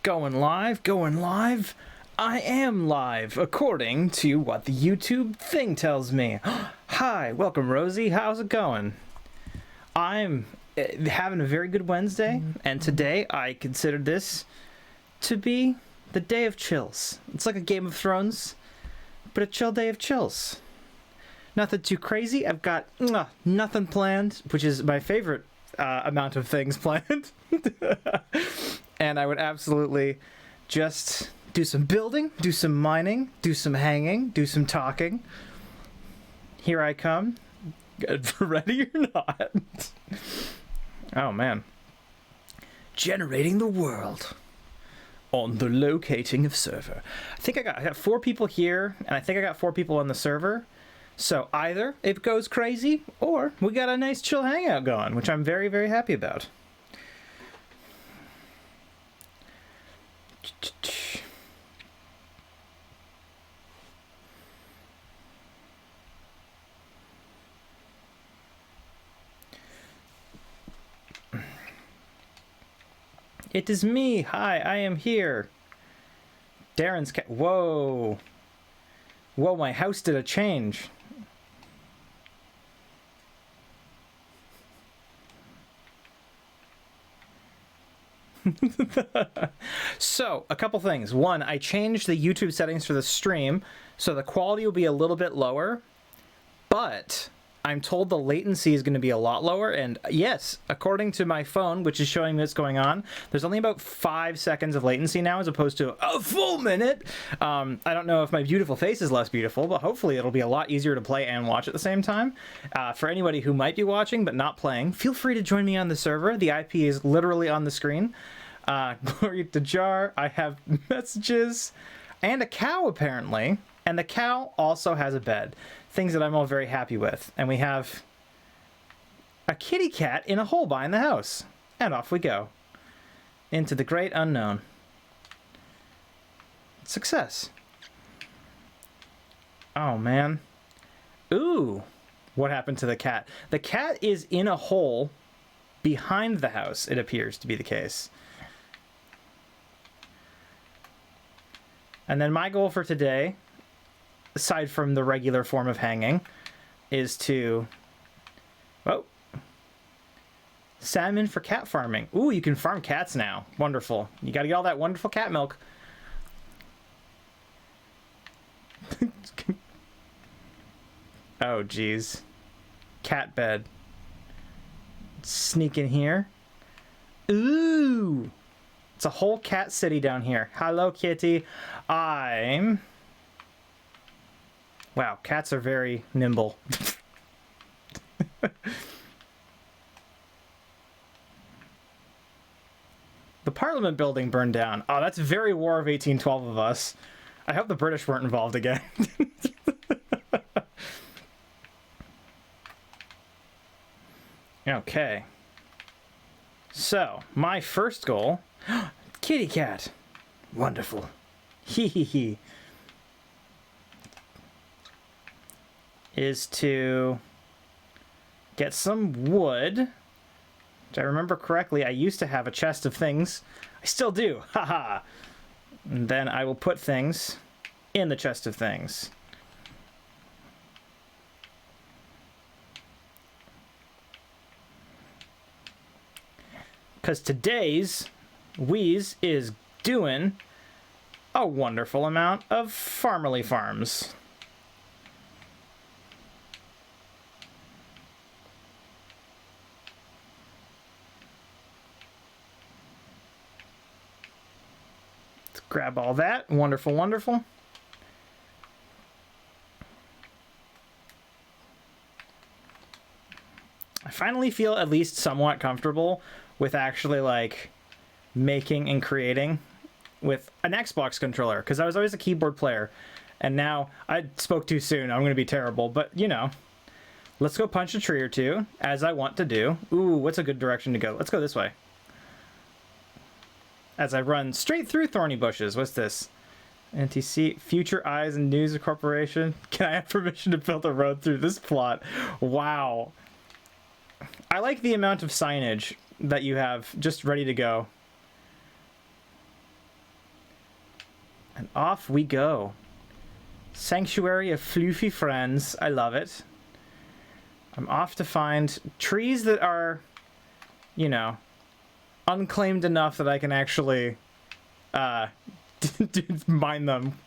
Going live, going live. I am live, according to what the YouTube thing tells me. Hi, welcome Rosie, how's it going? I'm having a very good Wednesday, and today I considered this to be the day of chills. It's like a Game of Thrones, but a chill day of chills. Nothing too crazy, I've got nothing planned, which is my favorite amount of things planned. And I would absolutely just do some building, do some mining, do some hanging, do some talking. Here I come. Ready or not? Oh man. Generating the world on the locating of server. I got 4 people here, and I think I got 4 people on the server. So either it goes crazy, or we got a nice chill hangout going, which I'm very, very happy about. It is me. Hi, I am here. Darren's cat. Whoa. Whoa, my house did a change. So, a couple things. One, I changed the YouTube settings for the stream, so the quality will be a little bit lower, but I'm told the latency is going to be a lot lower, and yes, according to my phone, which is showing me what's going on, there's only about 5 seconds of latency now as opposed to a full minute. I don't know if my beautiful face is less beautiful, but hopefully it'll be a lot easier to play and watch at the same time. For anybody who might be watching but not playing, feel free to join me on the server. The IP is literally on the screen. Glory to Jar, I have messages, and a cow apparently, and the cow also has a bed. Things that I'm all very happy with. And we have a kitty cat in a hole behind the house. And off we go. Into the great unknown. Success. Oh, man. Ooh. What happened to the cat? The cat is in a hole behind the house, it appears to be the case. And then my goal for today, aside from the regular form of hanging, is to... Oh. Salmon for cat farming. Ooh, you can farm cats now. Wonderful. You gotta get all that wonderful cat milk. Oh, jeez. Cat bed. Sneak in here. Ooh! It's a whole cat city down here. Hello, kitty. I'm... Wow, cats are very nimble. The Parliament building burned down. Oh, that's very War of 1812 of us. I hope the British weren't involved again. Okay. So, my first goal... Kitty cat. Wonderful. Hee hee hee. Is to get some wood. If I remember correctly, I used to have a chest of things. I still do. Haha. And then I will put things in the chest of things. Because today's Wheeze is doing a wonderful amount of farmerly farms. Let's grab all that. Wonderful, wonderful. I finally feel at least somewhat comfortable with actually like making and creating with an Xbox controller, because I was always a keyboard player, and now I spoke too soon. I'm going to be terrible, but you know, let's go punch a tree or two, as I want to do. Ooh, what's a good direction to go? Let's go this way. As I run straight through thorny bushes. What's this? NTC, Future Eyes and News Corporation. Can I have permission to build a road through this plot? Wow. I like the amount of signage that you have just ready to go. And off we go. Sanctuary of floofy friends. I love it. I'm off to find trees that are, you know, unclaimed enough that I can actually mine them.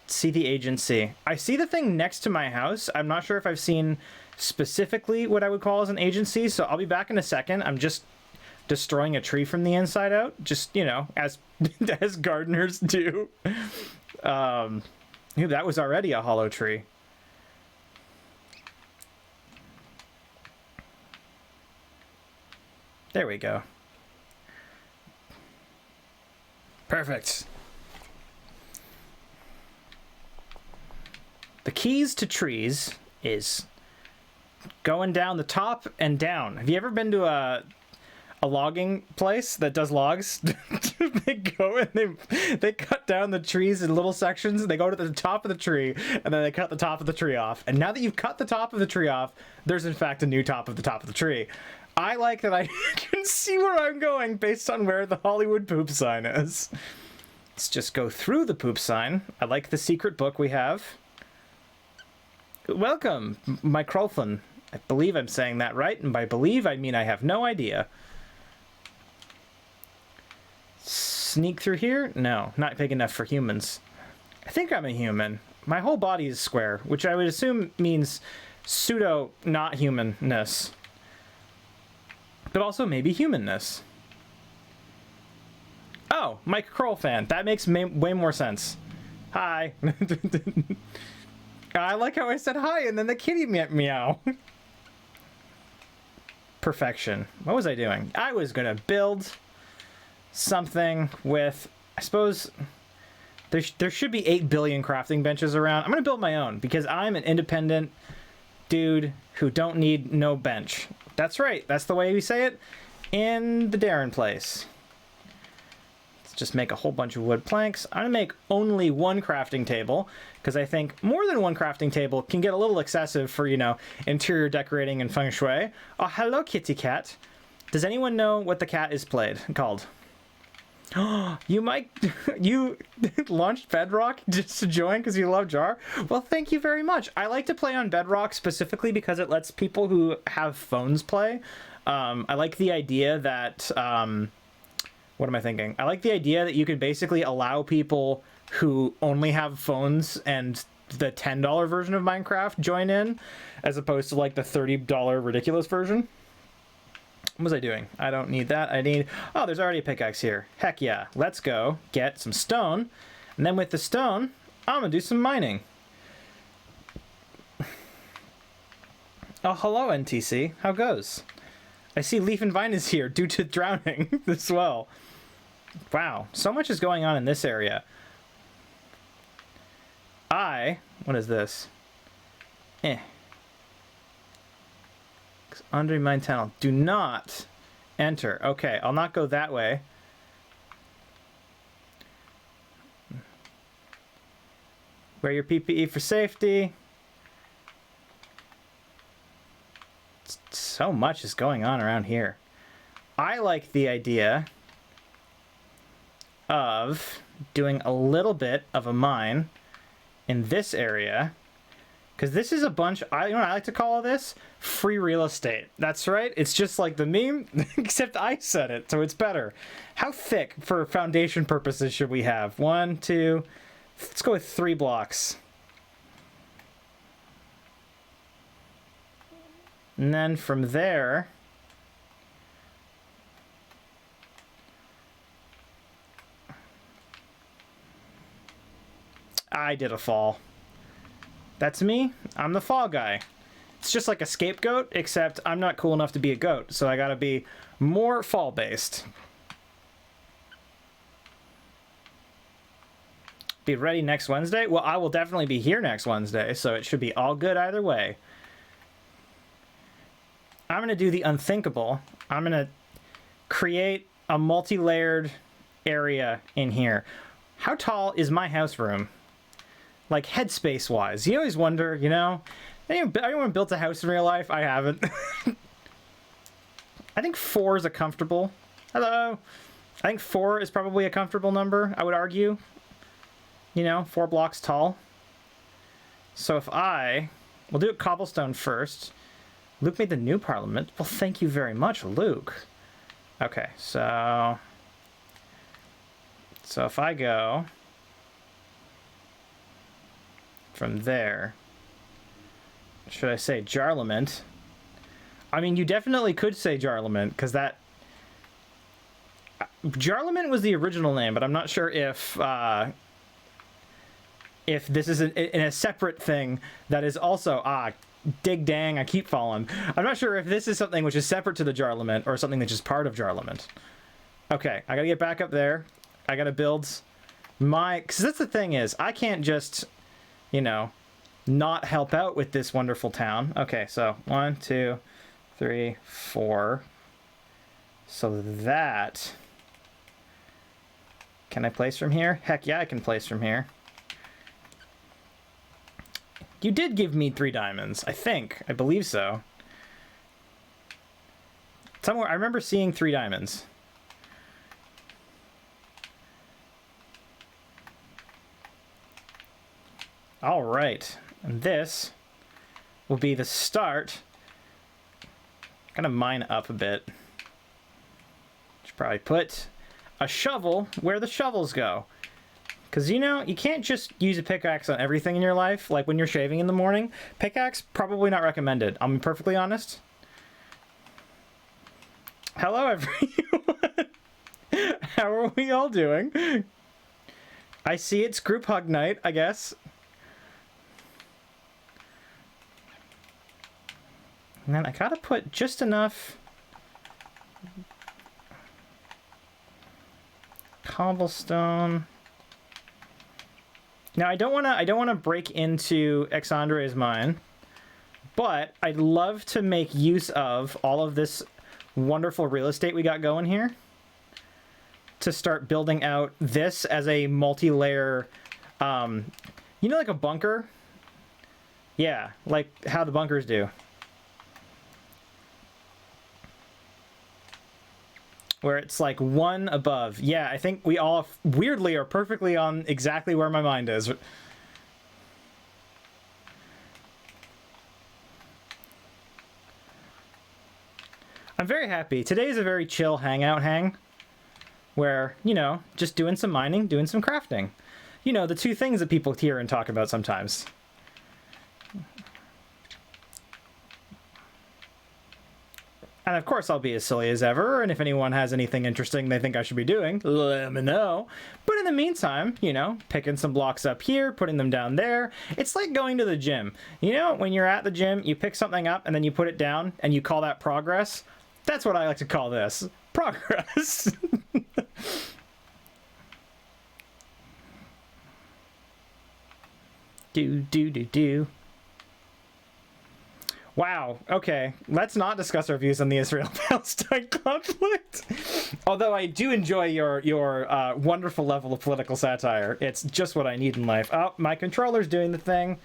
See the agency. I see the thing next to my house. I'm not sure if I've seen specifically what I would call as an agency, so I'll be back in a second. I'm just destroying a tree from the inside out, just, you know, as as gardeners do. That was already a hollow tree. There we go. Perfect. The keys to trees is going down the top and down. Have you ever been to a logging place that does logs? They go and they cut down the trees in little sections, and they go to the top of the tree, and then they cut the top of the tree off. And now that you've cut the top of the tree off, there's in fact a new top of the tree. I like that I can see where I'm going based on where the Hollywood poop sign is. Let's just go through the poop sign. I like the secret book we have. Welcome, my Krolfin. I believe I'm saying that right, and by believe I mean I have no idea. Sneak through here? No, not big enough for humans. I think I'm a human. My whole body is square, which I would assume means pseudo not humanness. But also maybe humanness. Oh, Mike Kroll fan. That makes way more sense. Hi. I like how I said hi and then the kitty meow. Perfection. What was I doing? I was gonna build something with, I suppose, there should be 8 billion crafting benches around. I'm gonna build my own because I'm an independent dude who don't need no bench. That's right. That's the way we say it in the Darren place. Let's just make a whole bunch of wood planks. I'm gonna make only one crafting table because I think more than one crafting table can get a little excessive for, you know, interior decorating and feng shui. Oh, hello, kitty cat. Does anyone know what the cat is called? You launched Bedrock just to join because you love Jar? Well, thank you very much. I like to play on Bedrock specifically because it lets people who have phones play. I like the idea that, what am I thinking? I like the idea that you could basically allow people who only have phones and the $10 version of Minecraft join in, as opposed to like the $30 ridiculous version. What was I doing? I don't need that. I need... Oh, there's already a pickaxe here. Heck yeah. Let's go get some stone. And then with the stone, I'm gonna do some mining. Oh, hello, NTC. How goes? I see Leaf and Vine is here due to drowning as well. Wow. So much is going on in this area. What is this? Undermine tunnel. Do not enter. Okay, I'll not go that way. Wear your PPE for safety. So much is going on around here. I like the idea of doing a little bit of a mine in this area. Because this is a bunch, you know what I like to call this? Free real estate. That's right. It's just like the meme, except I said it, so it's better. How thick, for foundation purposes, should we have? 1, 2, let's go with 3 blocks. And then from there, I did a fall. That's me. I'm the fall guy. It's just like a scapegoat, except I'm not cool enough to be a goat, so I gotta be more fall-based. Be ready next Wednesday? Well, I will definitely be here next Wednesday, so it should be all good either way. I'm gonna do the unthinkable. I'm gonna create a multi-layered area in here. How tall is my house room? Like, headspace wise, you always wonder, you know, anyone built a house in real life? I haven't. I think 4 is a comfortable. Hello. I think 4 is probably a comfortable number, I would argue. you know, 4 blocks tall. So if we'll do it cobblestone first. Luke made the new parliament. Well, thank you very much, Luke. Okay, so if I go from there, should I say Jarlement? I mean, you definitely could say Jarlement, because that... Jarlement was the original name, but I'm not sure if this is in a separate thing that is also... dig dang, I keep falling. I'm not sure if this is something which is separate to the Jarlement or something that's just part of Jarlement. Okay, I gotta get back up there. I gotta build my... Because that's the thing is, I can't just, you know, not help out with this wonderful town. Okay, so 1, 2, 3, 4. So that... Can I place from here? Heck yeah, I can place from here. You did give me 3 diamonds, I think. I believe so. Somewhere, I remember seeing 3 diamonds. All right, and this will be the start. I'm gonna mine up a bit. Should probably put a shovel where the shovels go. Because, you know, you can't just use a pickaxe on everything in your life. Like when you're shaving in the morning, pickaxe, probably not recommended. I'll be perfectly honest. Hello, everyone. How are we all doing? I see it's group hug night, I guess. And then I gotta put just enough cobblestone. Now I don't wanna break into Exandre's mine, but I'd love to make use of all of this wonderful real estate we got going here to start building out this as a multi-layer, you know, like a bunker? Yeah, like how the bunkers do. Where it's like one above. Yeah, I think we all weirdly are perfectly on exactly where my mind is. I'm very happy. Today is a very chill hangout where, you know, just doing some mining, doing some crafting. You know, the 2 things that people hear and talk about sometimes. And of course I'll be as silly as ever, and if anyone has anything interesting they think I should be doing, let me know. But in the meantime, you know, picking some blocks up here, putting them down there. It's like going to the gym. You know, when you're at the gym, you pick something up and then you put it down and you call that progress. That's what I like to call this. Progress. Do. Wow, okay. Let's not discuss our views on the Israel-Palestine conflict. Although I do enjoy your wonderful level of political satire. It's just what I need in life. Oh, my controller's doing the thing.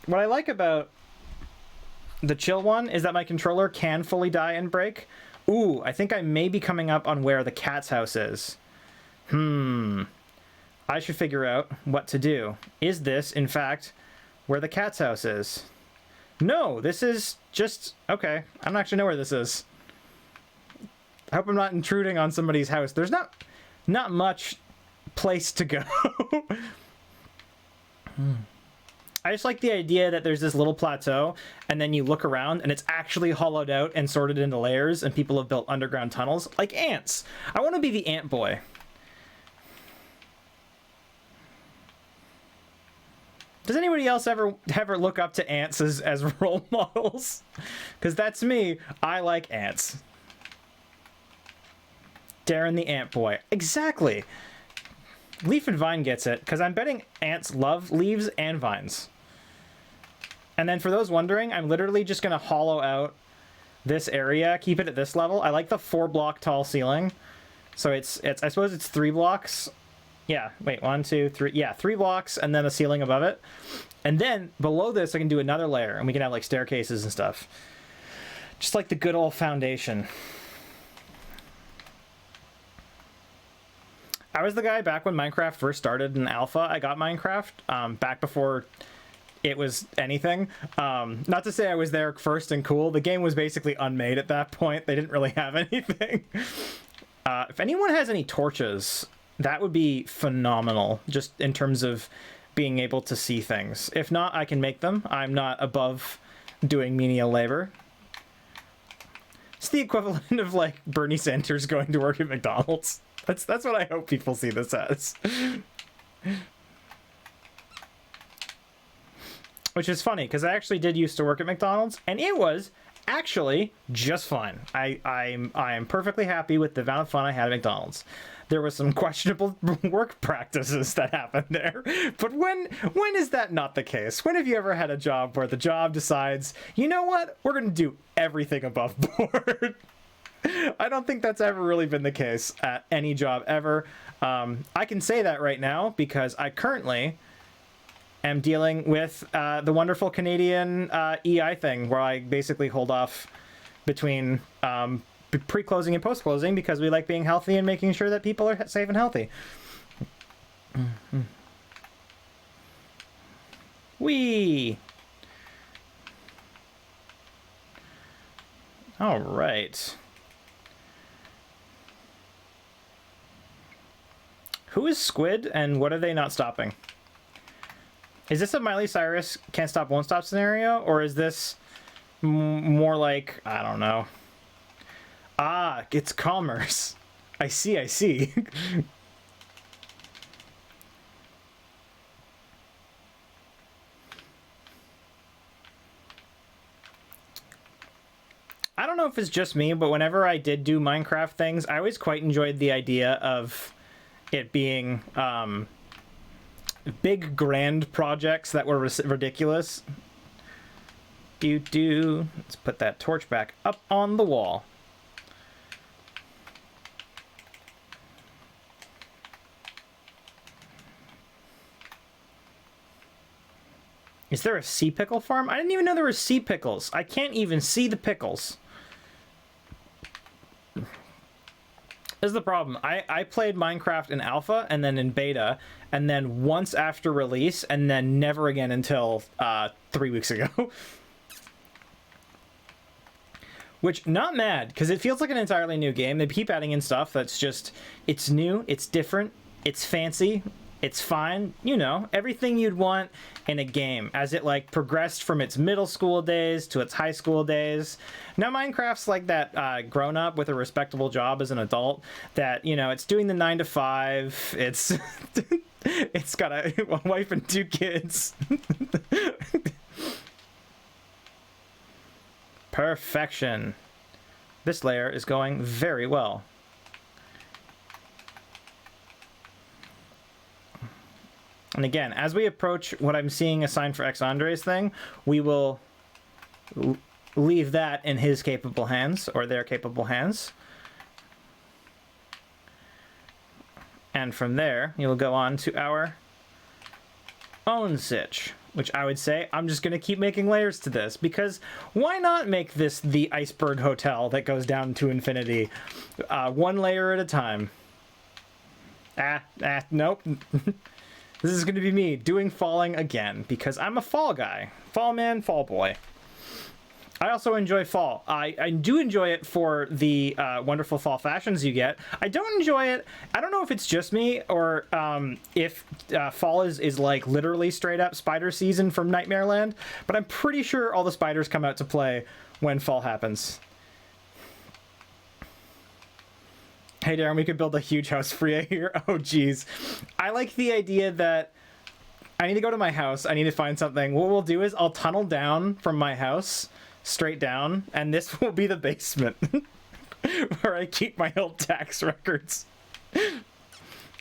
What I like about the chill one is that my controller can fully die and break. Ooh, I think I may be coming up on where the cat's house is. I should figure out what to do. Is this, in fact, where the cat's house is? No, this is just... Okay, I don't actually know where this is. I hope I'm not intruding on somebody's house. There's not much place to go. I just like the idea that there's this little plateau, and then you look around, and it's actually hollowed out and sorted into layers, and people have built underground tunnels, like ants. I want to be the ant boy. Does anybody else ever look up to ants as role models? Because that's me. I like ants. Darren the ant boy. Exactly. Leaf and Vine gets it, because I'm betting ants love leaves and vines. And then for those wondering, I'm literally just going to hollow out this area, keep it at this level. I like the 4-block tall ceiling. So it's I suppose it's 3 blocks. Yeah, wait, 1, 2, 3. Yeah, 3 blocks and then a ceiling above it. And then below this, I can do another layer and we can have like staircases and stuff. Just like the good old foundation. I was the guy back when Minecraft first started in alpha. I got Minecraft back before it was anything. Not to say I was there first and cool. The game was basically unmade at that point. They didn't really have anything. If anyone has any torches, that would be phenomenal, just in terms of being able to see things. If not, I can make them. I'm not above doing menial labor. It's the equivalent of like Bernie Sanders going to work at McDonald's. That's what I hope people see this as. Which is funny, because I actually did used to work at McDonald's, and it was actually just fine. I am perfectly happy with the amount of fun I had at McDonald's. There was some questionable work practices that happened there, but when is that not the case? When have you ever had a job where the job decides, you know what, we're going to do everything above board? I don't think that's ever really been the case at any job ever. I can say that right now because I currently am dealing with the wonderful Canadian EI thing, where I basically hold off between pre-closing and post-closing because we like being healthy and making sure that people are safe and healthy. Whee! All right. Who is Squid, and what are they not stopping? Is this a Miley Cyrus can't stop, won't stop scenario? Or is this more like, I don't know. Ah, it's commerce. I see, I see. I don't know if it's just me, but whenever I did do Minecraft things, I always quite enjoyed the idea of it being big grand projects that were ridiculous. Let's put that torch back up on the wall. Is there a sea pickle farm? I didn't even know there were sea pickles. I can't even see the pickles. This is the problem. I played Minecraft in alpha and then in beta and then once after release and then never again until 3 weeks ago. Which, not mad, because it feels like an entirely new game. They keep adding in stuff that's just, it's new, it's different, it's fancy, it's fine. You know, everything you'd want in a game as it like progressed from its middle school days to its high school days. Now Minecraft's like that grown up with a respectable job as an adult that, you know, it's doing the 9 to 5. It's it's got a wife and 2 kids. Perfection. This layer is going very well. And again, as we approach what I'm seeing a sign for Xandre's thing, we will leave that in his capable hands, or their capable hands. And from there, you'll go on to our own sitch, which I would say I'm just going to keep making layers to this, because why not make this the iceberg hotel that goes down to infinity, one layer at a time. Nope. This is going to be me doing falling again, because I'm a fall guy. Fall man, fall boy. I also enjoy fall. I do enjoy it for the wonderful fall fashions you get. I don't enjoy it. I don't know if it's just me or if fall is like literally straight up spider season from Nightmare Land, but I'm pretty sure all the spiders come out to play when fall happens. Hey Darren, we could build a huge house for you here. Oh geez. I like the idea that I need to go to my house. I need to find something. What we'll do is I'll tunnel down from my house straight down, and this will be the basement where I keep my old tax records,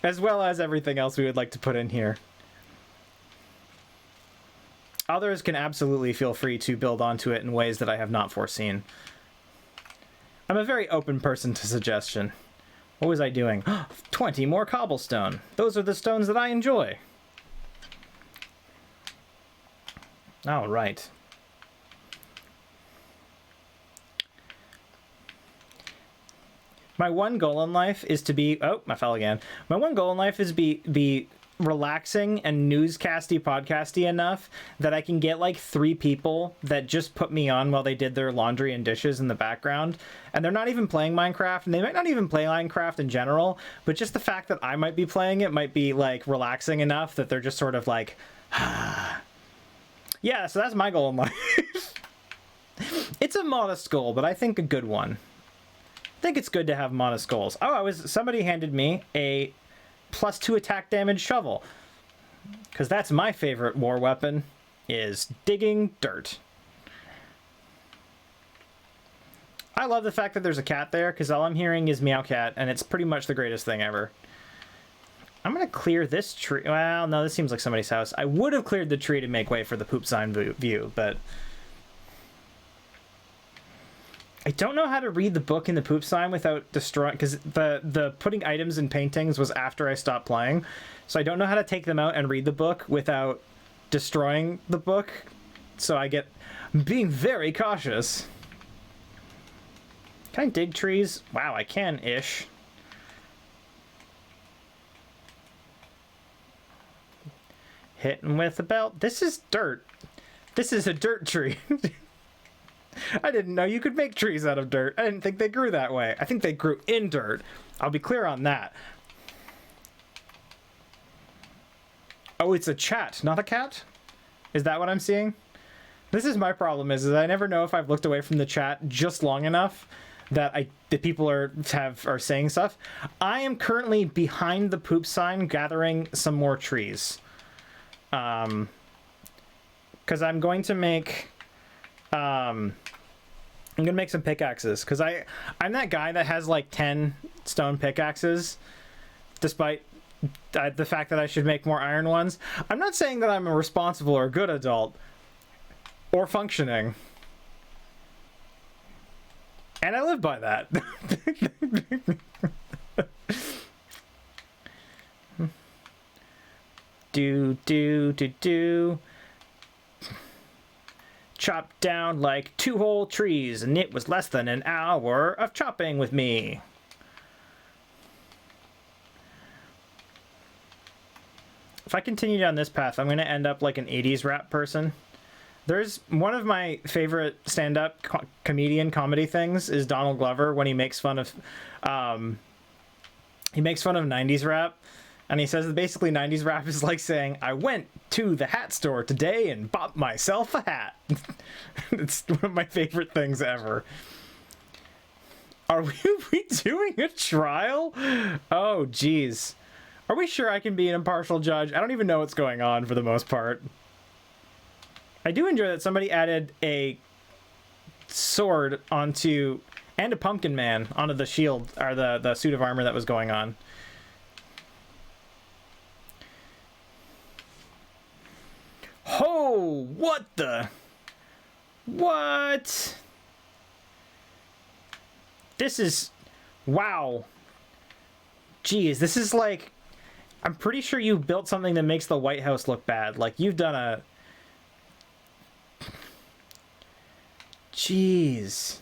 as well as everything else we would like to put in here. Others can absolutely feel free to build onto it in ways that I have not foreseen. I'm a very open person to suggestion. What was I doing? 20 more cobblestone. Those are the stones that I enjoy. All right. My one goal in life is to be... Oh, I fell again. My one goal in life is be relaxing and newscasty podcasty enough that I can get like 3 people that just put me on while they did their laundry and dishes in the background, and they're not even playing Minecraft, and they might not even play Minecraft in general, but just the fact that I might be playing it might be like relaxing enough that they're just sort of like yeah, so that's my goal in life. It's a modest goal, but I think a good one. I think it's good to have modest goals. Oh, somebody handed me a +2 attack damage shovel, because that's my favorite war weapon, is digging dirt. I love the fact that there's a cat there, because all I'm hearing is Meowcat, and it's pretty much the greatest thing ever. I'm gonna clear this tree. Well, no, this seems like somebody's house. I would have cleared the tree to make way for the poop sign view, but I don't know how to read the book in the poop sign without destroying, because the putting items in paintings was after I stopped playing, so I don't know how to take them out and read the book without destroying the book, so I get being very cautious. Can I dig trees? Wow, I can-ish. Hitting with a belt. This is dirt. This is a dirt tree. I didn't know you could make trees out of dirt. I didn't think they grew that way. I think they grew in dirt. I'll be clear on that. Oh, it's a chat, not a cat? Is that what I'm seeing? This is my problem, is I never know if I've looked away from the chat just long enough that the people are saying stuff. I am currently behind the poop sign gathering some more trees. Because I'm going to make... I'm gonna make some pickaxes, because I'm that guy that has like 10 stone pickaxes, despite the fact that I should make more iron ones. I'm not saying that I'm a responsible or good adult or functioning, and I live by that. do chopped down like 2 whole trees, and it was less than an hour of chopping with me. If I continue down this path, I'm going to end up like an 80s rap person. There's one of my favorite stand-up comedy things is Donald Glover, when he makes fun of 90s rap. And he says that basically 90s rap is like saying, I went to the hat store today and bought myself a hat. It's one of my favorite things ever. Are we doing a trial? Oh, geez. Are we sure I can be an impartial judge? I don't even know what's going on for the most part. I do enjoy that somebody added a sword onto, and a pumpkin man onto the shield, or the suit of armor that was going on. Oh, what the? What? This is... Wow. Jeez, this is like... I'm pretty sure you built something that makes the White House look bad. Like, you've done a... Jeez.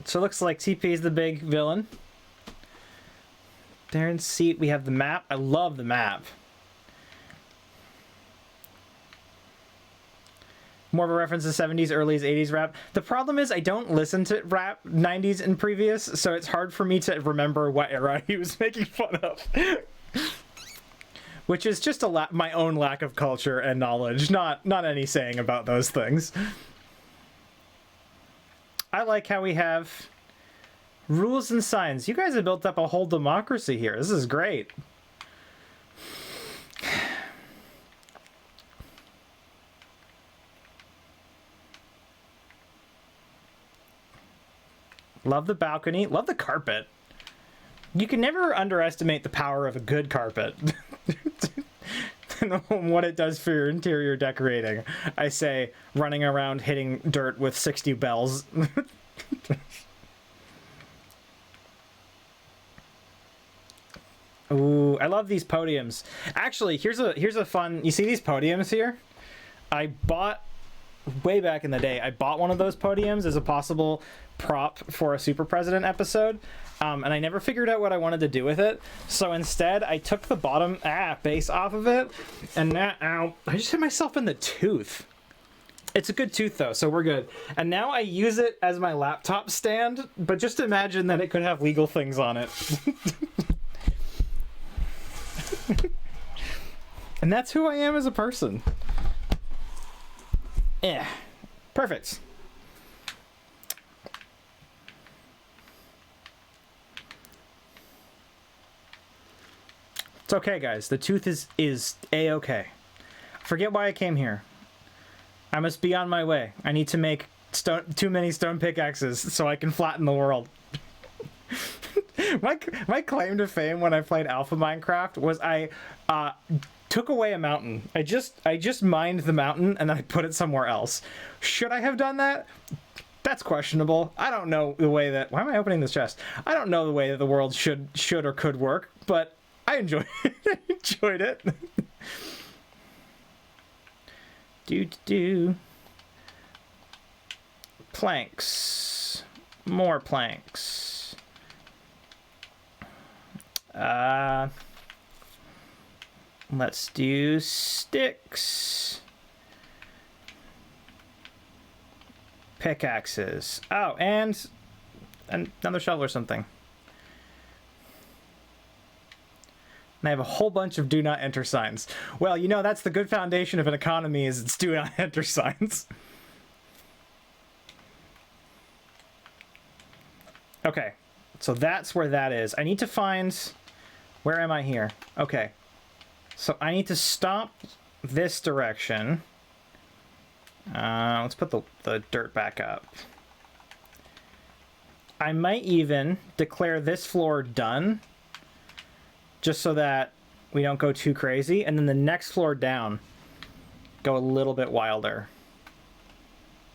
So it looks like TP is the big villain. Darren's seat. We have the map. I love the map. More of a reference to 70s, early 80s rap. The problem is I don't listen to rap 90s and previous, so it's hard for me to remember what era he was making fun of. Which is just my own lack of culture and knowledge, not any saying about those things. I like how we have rules and signs. You guys have built up a whole democracy here. This is great. Love the balcony. Love the carpet. You can never underestimate the power of a good carpet. And what it does for your interior decorating. I say, running around hitting dirt with 60 bells. Ooh, I love these podiums. Actually, here's a fun... You see these podiums here? I bought way back in the day, I bought one of those podiums as a possible prop for a Super President episode, and I never figured out what I wanted to do with it. So instead, I took the bottom base off of it, and now I just hit myself in the tooth. It's a good tooth though, so we're good. And now I use it as my laptop stand, but just imagine that it could have legal things on it. And that's who I am as a person. Yeah, perfect. It's okay, guys. The tooth is a-okay. Forget why I came here. I must be on my way. I need to make too many stone pickaxes so I can flatten the world. my claim to fame when I played Alpha Minecraft was I took away a mountain. I just mined the mountain and then I put it somewhere else. Should I have done that? That's questionable. I don't know the way that... Why am I opening this chest? I don't know the way that the world should or could work, but I enjoyed it. I enjoyed it. Do. Planks. More planks. Let's do sticks. Pickaxes. Oh, and another shovel or something. And I have a whole bunch of do not enter signs. Well, you know, that's the good foundation of an economy, is it's do not enter signs. Okay, so that's where that is. I need to find... Where am I here? Okay. So I need to stop this direction. Let's put the dirt back up. I might even declare this floor done, just so that we don't go too crazy. And then the next floor down, go a little bit wilder.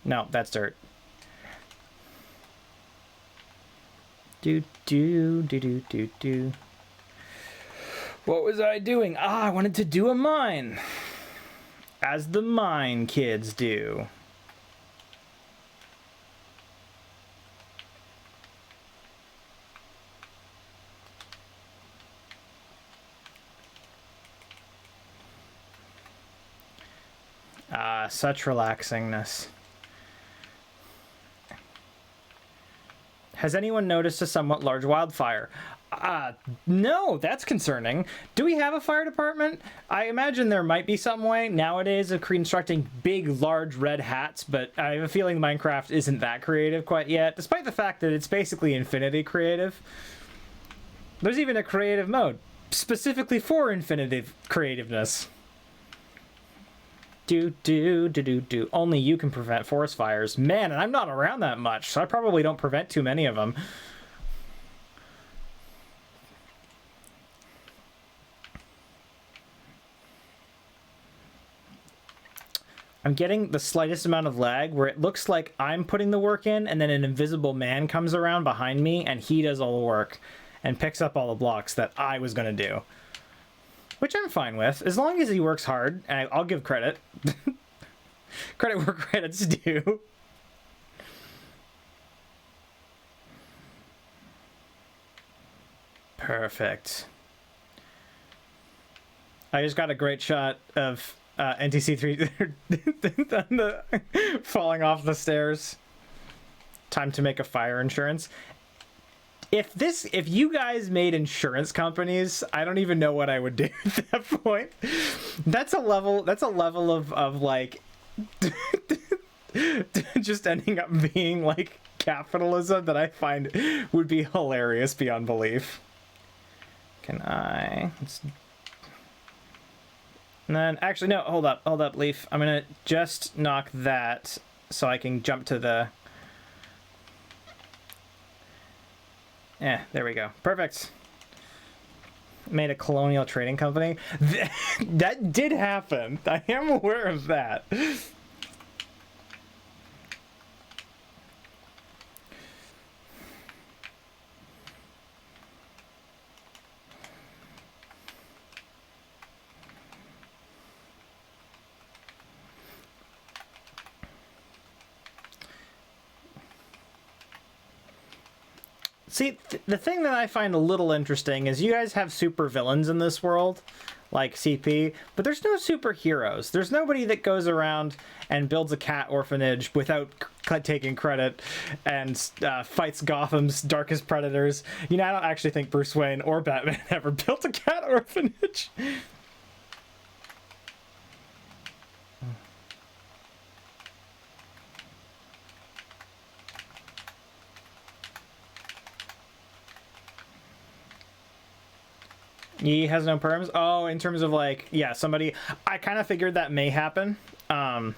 No, that's dirt. Do. What was I doing? I wanted to do a mine. As the mine kids do. Such relaxingness. Has anyone noticed a somewhat large wildfire? No, that's concerning. Do we have a fire department? I imagine there might be some way nowadays of constructing big, large red hats, but I have a feeling Minecraft isn't that creative quite yet, despite the fact that it's basically infinity creative. There's even a creative mode, specifically for infinitive creativeness. Do. Only you can prevent forest fires. Man, and I'm not around that much, so I probably don't prevent too many of them. I'm getting the slightest amount of lag where it looks like I'm putting the work in and then an invisible man comes around behind me and he does all the work and picks up all the blocks that I was going to do. Which I'm fine with, as long as he works hard, and I'll give credit. Credit where credit's due. Perfect. I just got a great shot of NTC3 falling off the stairs. Time to make a fire insurance. If you guys made insurance companies, I don't even know what I would do at that point. That's a level of like just ending up being like capitalism that I find would be hilarious beyond belief. And then actually no, hold up, Leaf. I'm gonna just knock that so I can jump to the... Yeah, there we go. Perfect. Made a colonial trading company. That did happen. I am aware of that. See, the thing that I find a little interesting is you guys have super villains in this world, like CP, but there's no superheroes. There's nobody that goes around and builds a cat orphanage without taking credit and fights Gotham's darkest predators. You know, I don't actually think Bruce Wayne or Batman ever built a cat orphanage. He has no perms? Oh, in terms of like, yeah, somebody... I kind of figured that may happen. That's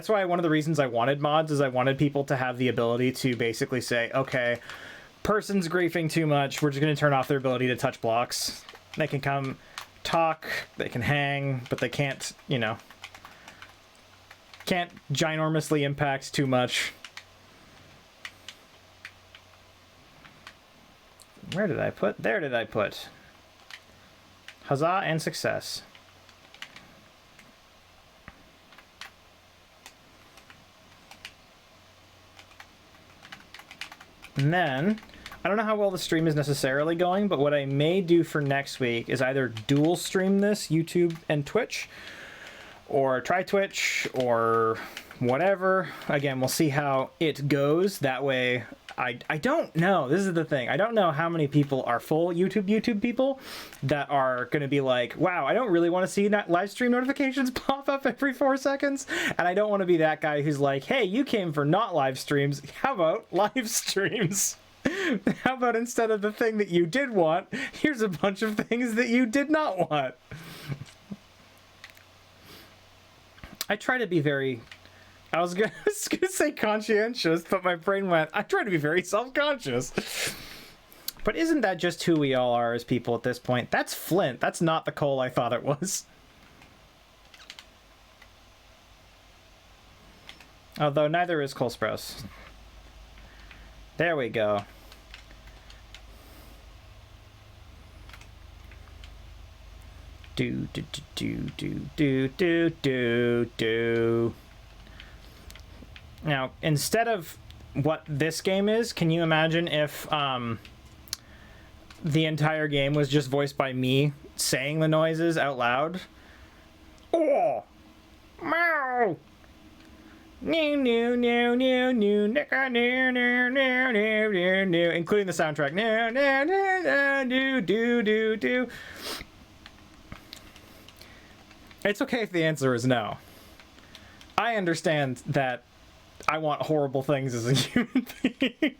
why one of the reasons I wanted mods is I wanted people to have the ability to basically say, okay, person's griefing too much, we're just going to turn off their ability to touch blocks. They can come talk, they can hang, but they can't, you know, can't ginormously impact too much. Where did I put? There did I put. Huzzah and success. And then, I don't know how well the stream is necessarily going, but what I may do for next week is either dual stream this, YouTube and Twitch, or try Twitch, or whatever. Again, we'll see how it goes. That way, I don't know. This is the thing. I don't know how many people are full YouTube people that are going to be like, wow, I don't really want to see live stream notifications pop up every 4 seconds. And I don't want to be that guy who's like, hey, you came for not live streams. How about live streams? How about instead of the thing that you did want, here's a bunch of things that you did not want. I try to be very... I was gonna say conscientious, but my brain went, I try to be very self-conscious. But isn't that just who we all are as people at this point? That's Flint. That's not the coal I thought it was. Although neither is Cole Sprouse. There we go. Do. Now, instead of what this game is, can you imagine if the entire game was just voiced by me saying the noises out loud? Oh! Meow! New, new, new, new, new, nicka, new, new, new, new, new, new, including the soundtrack. New, new, new, new, do. It's okay if the answer is no. I understand that I want horrible things as a human being.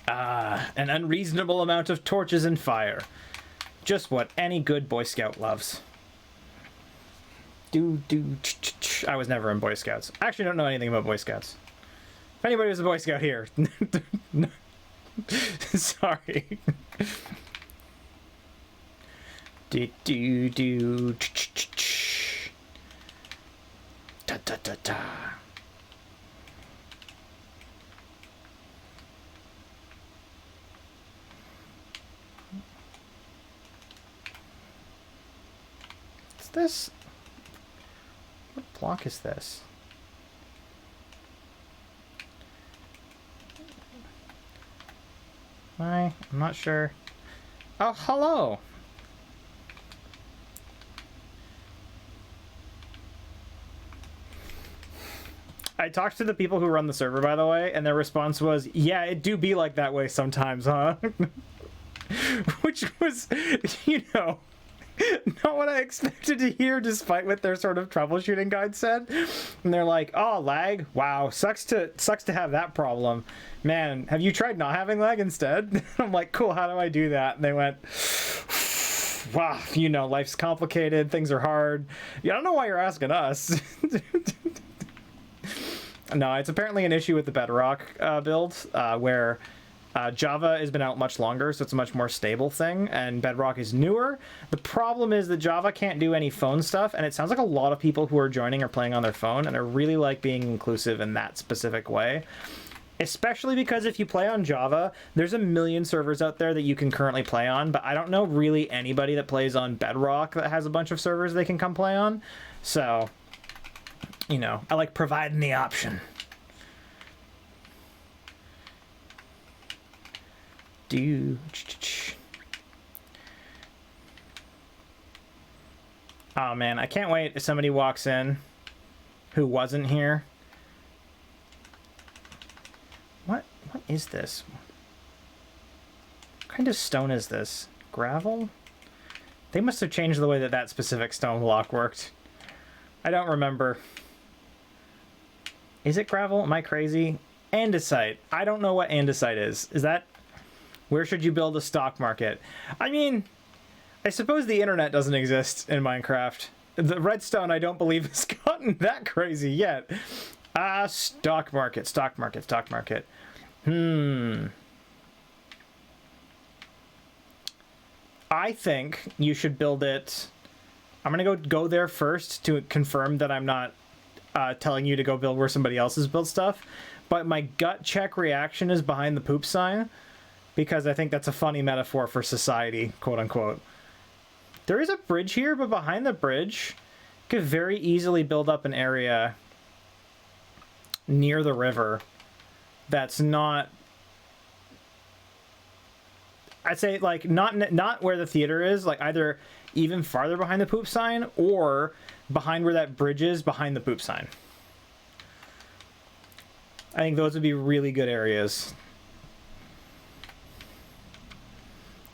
An unreasonable amount of torches and fire. Just what any good Boy Scout loves. I was never in Boy Scouts. I actually don't know anything about Boy Scouts. If anybody was a Boy Scout here, sorry. Da. What's this? What block is this? I'm not sure. Oh, hello. I talked to the people who run the server, by the way, and their response was, yeah, it do be like that way sometimes, huh? Which was, you know, not what I expected to hear, despite what their sort of troubleshooting guide said. And they're like, oh, lag? Wow, sucks to have that problem. Man, have you tried not having lag instead? I'm like, cool, how do I do that? And they went, wow, you know, life's complicated, things are hard. Yeah, I don't know why you're asking us. No, it's apparently an issue with the Bedrock build, where Java has been out much longer, so it's a much more stable thing, and Bedrock is newer. The problem is that Java can't do any phone stuff, and it sounds like a lot of people who are joining are playing on their phone, and I really like being inclusive in that specific way. Especially because if you play on Java, there's a million servers out there that you can currently play on, but I don't know really anybody that plays on Bedrock that has a bunch of servers they can come play on. So, you know, I like providing the option. do. Oh man, I can't wait if somebody walks in who wasn't here. What is this? What kind of stone is this? Gravel? They must have changed the way that that specific stone block worked. I don't remember. Is it gravel? Am I crazy? Andesite. I don't know what andesite is. Is that... Where should you build a stock market? I mean, I suppose the internet doesn't exist in Minecraft. The redstone, I don't believe, has gotten that crazy yet. Stock market, stock market, stock market. I think you should build it... I'm gonna go there first to confirm that I'm not telling you to go build where somebody else has built stuff. But my gut check reaction is behind the poop sign, because I think that's a funny metaphor for society, quote unquote. There is a bridge here, but behind the bridge, you could very easily build up an area near the river that's not... I'd say, like, not where the theater is, like, either even farther behind the poop sign or behind where that bridge is behind the poop sign. I think those would be really good areas.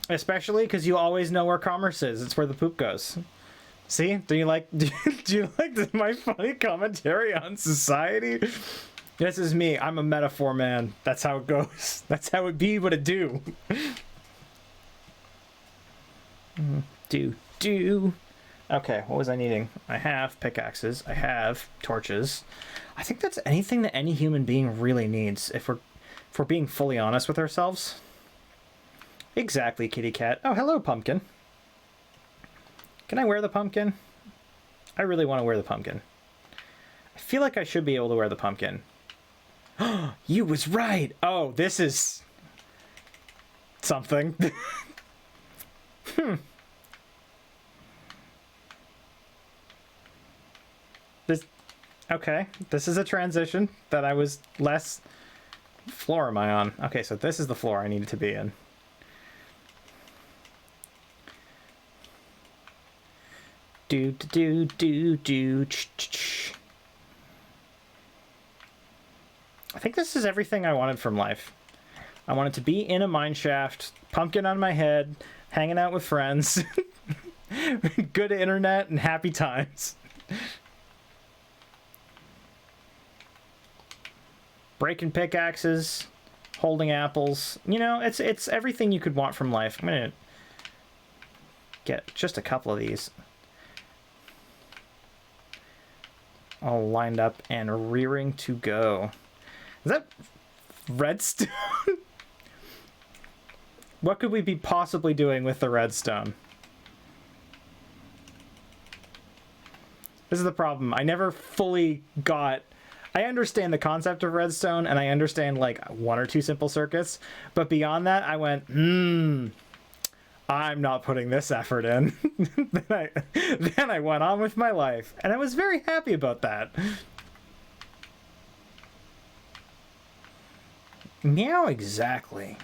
Especially because you always know where commerce is. It's where the poop goes. See? Do you like my funny commentary on society? This is me. I'm a metaphor man. That's how it goes. That's how it be what it do. Do. Okay, what was I needing? I have pickaxes. I have torches. I think that's anything that any human being really needs, if we're being fully honest with ourselves. Exactly, kitty cat. Oh, hello, pumpkin. Can I wear the pumpkin? I really want to wear the pumpkin. I feel like I should be able to wear the pumpkin. You was right! Oh, this is... something. Okay, this is a transition that I was less... Floor am I on? Okay, so this is the floor I needed to be in. I think this is everything I wanted from life. I wanted to be in a mine shaft, pumpkin on my head, hanging out with friends, good internet, and happy times. Breaking pickaxes, holding apples. You know, it's everything you could want from life. I'm gonna get just a couple of these all lined up and rearing to go. Is that redstone? What could we be possibly doing with the redstone? This is the problem. I never fully got... I understand the concept of redstone, and I understand, like, one or two simple circuits. But beyond that, I went, I'm not putting this effort in. Then I went on with my life. And I was very happy about that. Meow exactly.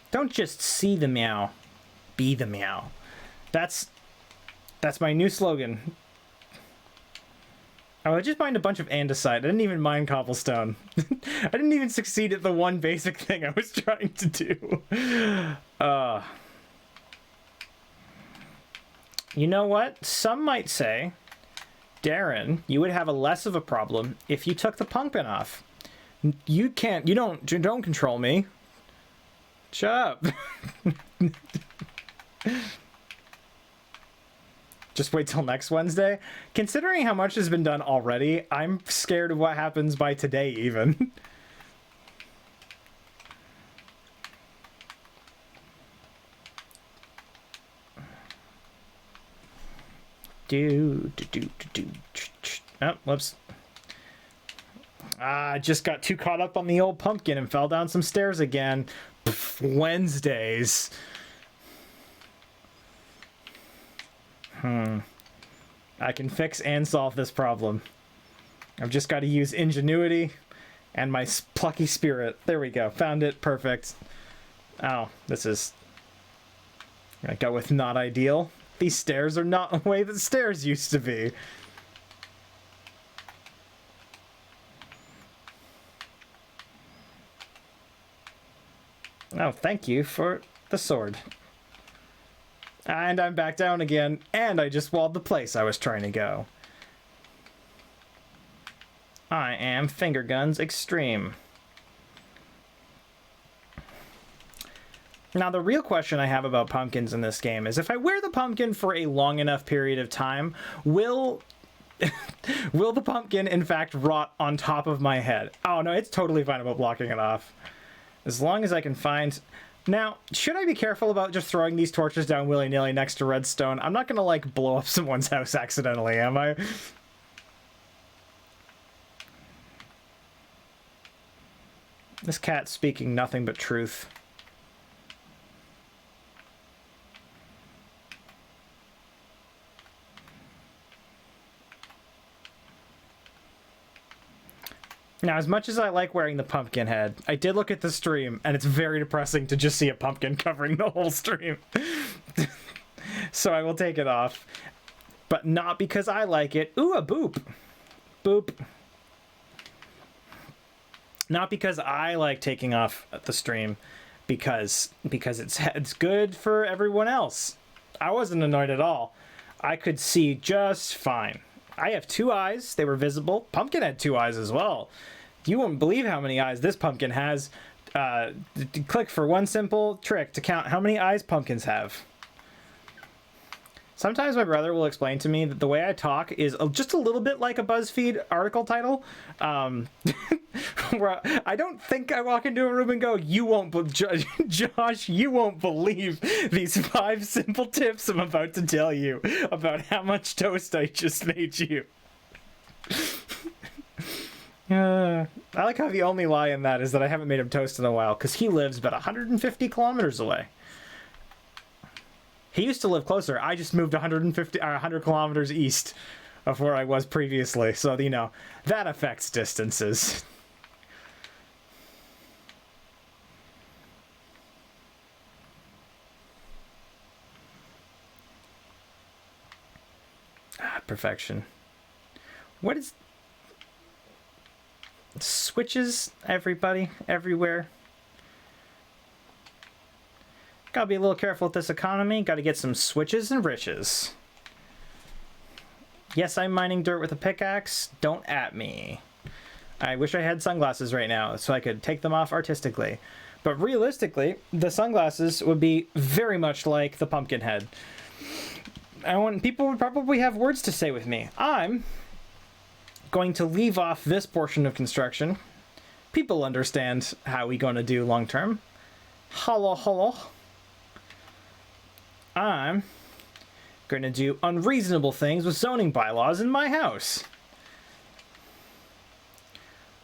Don't just see the meow. Be the meow. That's my new slogan. Oh, I just mined a bunch of andesite. I didn't even mine cobblestone. I didn't even succeed at the one basic thing I was trying to do. You know what? Some might say, Darren, you would have a less of a problem if you took the pumpkin off. You don't control me. Shut up. Just wait till next Wednesday. Considering how much has been done already, I'm scared of what happens by today even. Oh, whoops. I just got too caught up on the old pumpkin and fell down some stairs again. Pff, Wednesdays. I can fix and solve this problem. I've just got to use ingenuity And my plucky spirit. There we go. Found it. Perfect. Oh, this is... I'm gonna go with not ideal. These stairs are not the way that stairs used to be. Oh, thank you for the sword. And I'm back down again, and I just walled the place I was trying to go. I am Finger Guns Extreme. Now, the real question I have about pumpkins in this game is if I wear the pumpkin for a long enough period of time, will the pumpkin, in fact, rot on top of my head? Oh, no, it's totally fine about blocking it off. As long as I can find... Now, should I be careful about just throwing these torches down willy-nilly next to redstone? I'm not gonna, like, blow up someone's house accidentally, am I? This cat's speaking nothing but truth. Now, as much as I like wearing the pumpkin head, I did look at the stream, and it's very depressing to just see a pumpkin covering the whole stream. So I will take it off. But not because I like it. Ooh, a boop. Boop. Not because I like taking off the stream, because it's good for everyone else. I wasn't annoyed at all. I could see just fine. I have 2 eyes. They were visible. Pumpkin had 2 eyes as well. You won't believe how many eyes this pumpkin has. Click for one simple trick to count how many eyes pumpkins have. Sometimes my brother will explain to me that the way I talk is just a little bit like a BuzzFeed article title. Where I don't think I walk into a room and go, Josh, you won't believe these 5 simple tips I'm about to tell you about how much toast I just made you. I like how the only lie in that is that I haven't made him toast in a while, because he lives about 150 kilometers away. He used to live closer. I just moved 100 kilometers east of where I was previously. So, you know, that affects distances. Perfection. What is... Switches, everybody, everywhere. Gotta be a little careful with this economy. Gotta get some switches and riches. Yes, I'm mining dirt with a pickaxe. Don't at me. I wish I had sunglasses right now so I could take them off artistically. But realistically, the sunglasses would be very much like the pumpkin head. And people would probably have words to say with me. I'm going to leave off this portion of construction. People understand how we gonna do long term. Hello, hello. I'm going to do unreasonable things with zoning bylaws in my house.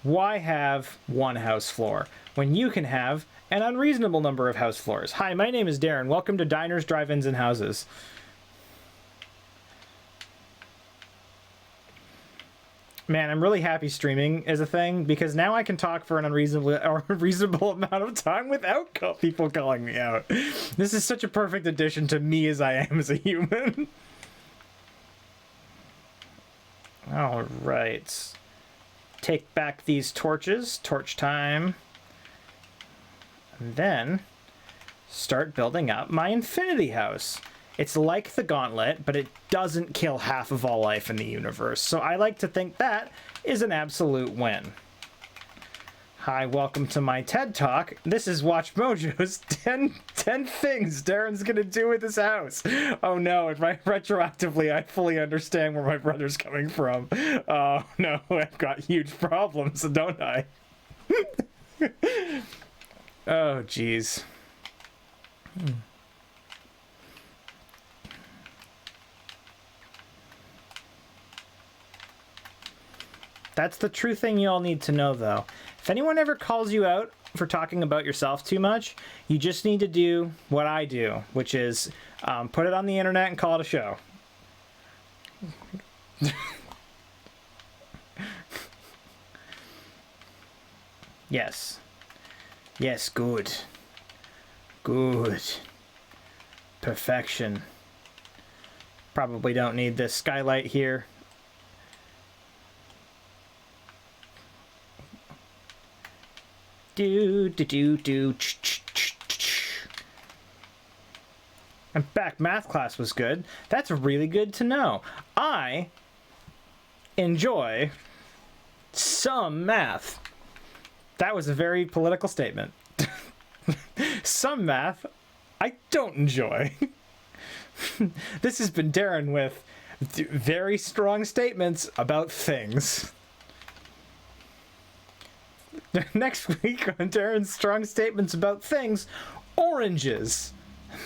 Why have one house floor when you can have an unreasonable number of house floors? Hi, my name is Darren. Welcome to Diners, Drive-Ins, and Houses. Man, I'm really happy streaming is a thing, because now I can talk for an reasonable amount of time without people calling me out. This is such a perfect addition to me as I am as a human. All right. Take back these torches. Torch time. And then start building up my infinity house. It's like the Gauntlet, but it doesn't kill half of all life in the universe. So I like to think that is an absolute win. Hi, welcome to my TED Talk. This is Watch Mojo's 10 things Darren's gonna do with his house. Oh no, retroactively I fully understand where my brother's coming from. Oh no, I've got huge problems, don't I? Oh, jeez. That's the true thing you all need to know, though. If anyone ever calls you out for talking about yourself too much, you just need to do what I do, which is put it on the internet and call it a show. Yes. Yes, good. Good. Perfection. Probably don't need this skylight here. Do do do do. In fact, math class was good. That's really good to know. I enjoy some math. That was a very political statement. Some math I don't enjoy. This has been Darren with very strong statements about things. Next week on Darren's strong statements about things, oranges.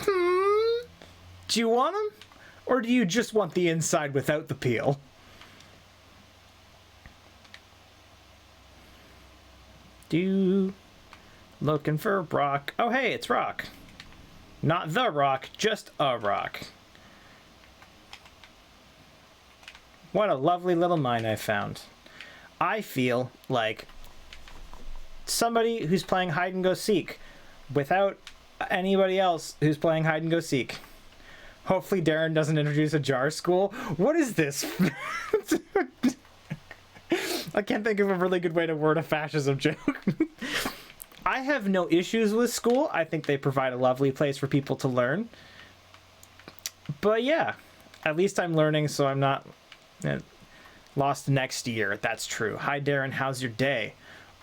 Do you want them? Or do you just want the inside without the peel? Looking for rock. Oh, hey, it's rock. Not the rock, just a rock. What a lovely little mine I found. I feel like somebody who's playing hide and go seek without anybody else who's playing hide and go seek. Hopefully Darren doesn't introduce a jar school. What is this? I can't think of a really good way to word a fascism joke. I have no issues with school. I think they provide a lovely place for people to learn. But yeah, at least I'm learning, so I'm not lost next year. That's true. Hi, Darren. How's your day?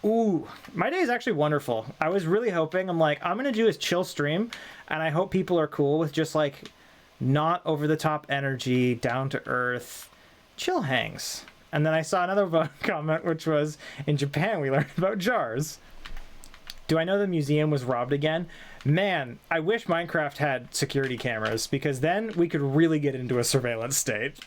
Ooh, my day is actually wonderful. I was really hoping, I'm going to do a chill stream, and I hope people are cool with just, like, not over-the-top energy, down-to-earth, chill hangs. And then I saw another comment, which was, in Japan, we learned about jars. Do I know the museum was robbed again? Man, I wish Minecraft had security cameras, because then we could really get into a surveillance state.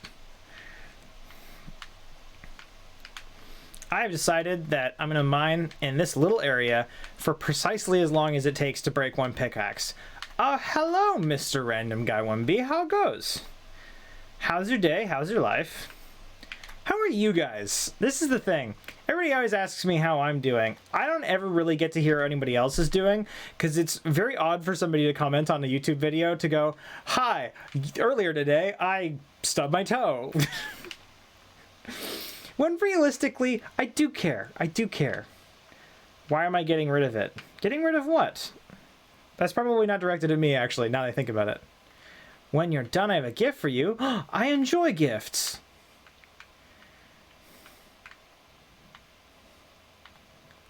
I have decided that I'm going to mine in this little area for precisely as long as it takes to break one pickaxe. Hello, Mr. Random Guy 1B. How it goes? How's your day? How's your life? How are you guys? This is the thing. Everybody always asks me how I'm doing. I don't ever really get to hear what anybody else is doing, because it's very odd for somebody to comment on a YouTube video to go, hi, earlier today I stubbed my toe. When realistically, I do care. I do care. Why am I getting rid of it? Getting rid of what? That's probably not directed at me, actually, now that I think about it. When you're done, I have a gift for you. I enjoy gifts.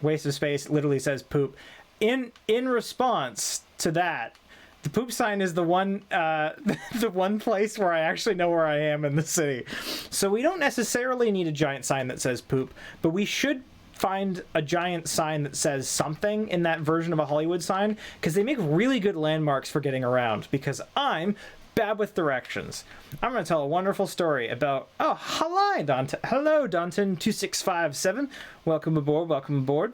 Waste of space literally says poop. In response to that, the poop sign is the one the one place where I actually know where I am in the city. So we don't necessarily need a giant sign that says poop, but we should find a giant sign that says something in that version of a Hollywood sign, because they make really good landmarks for getting around, because I'm bad with directions. I'm going to tell a wonderful story about... Oh, hello, Dante. Hello, Danton2657. Welcome aboard, welcome aboard.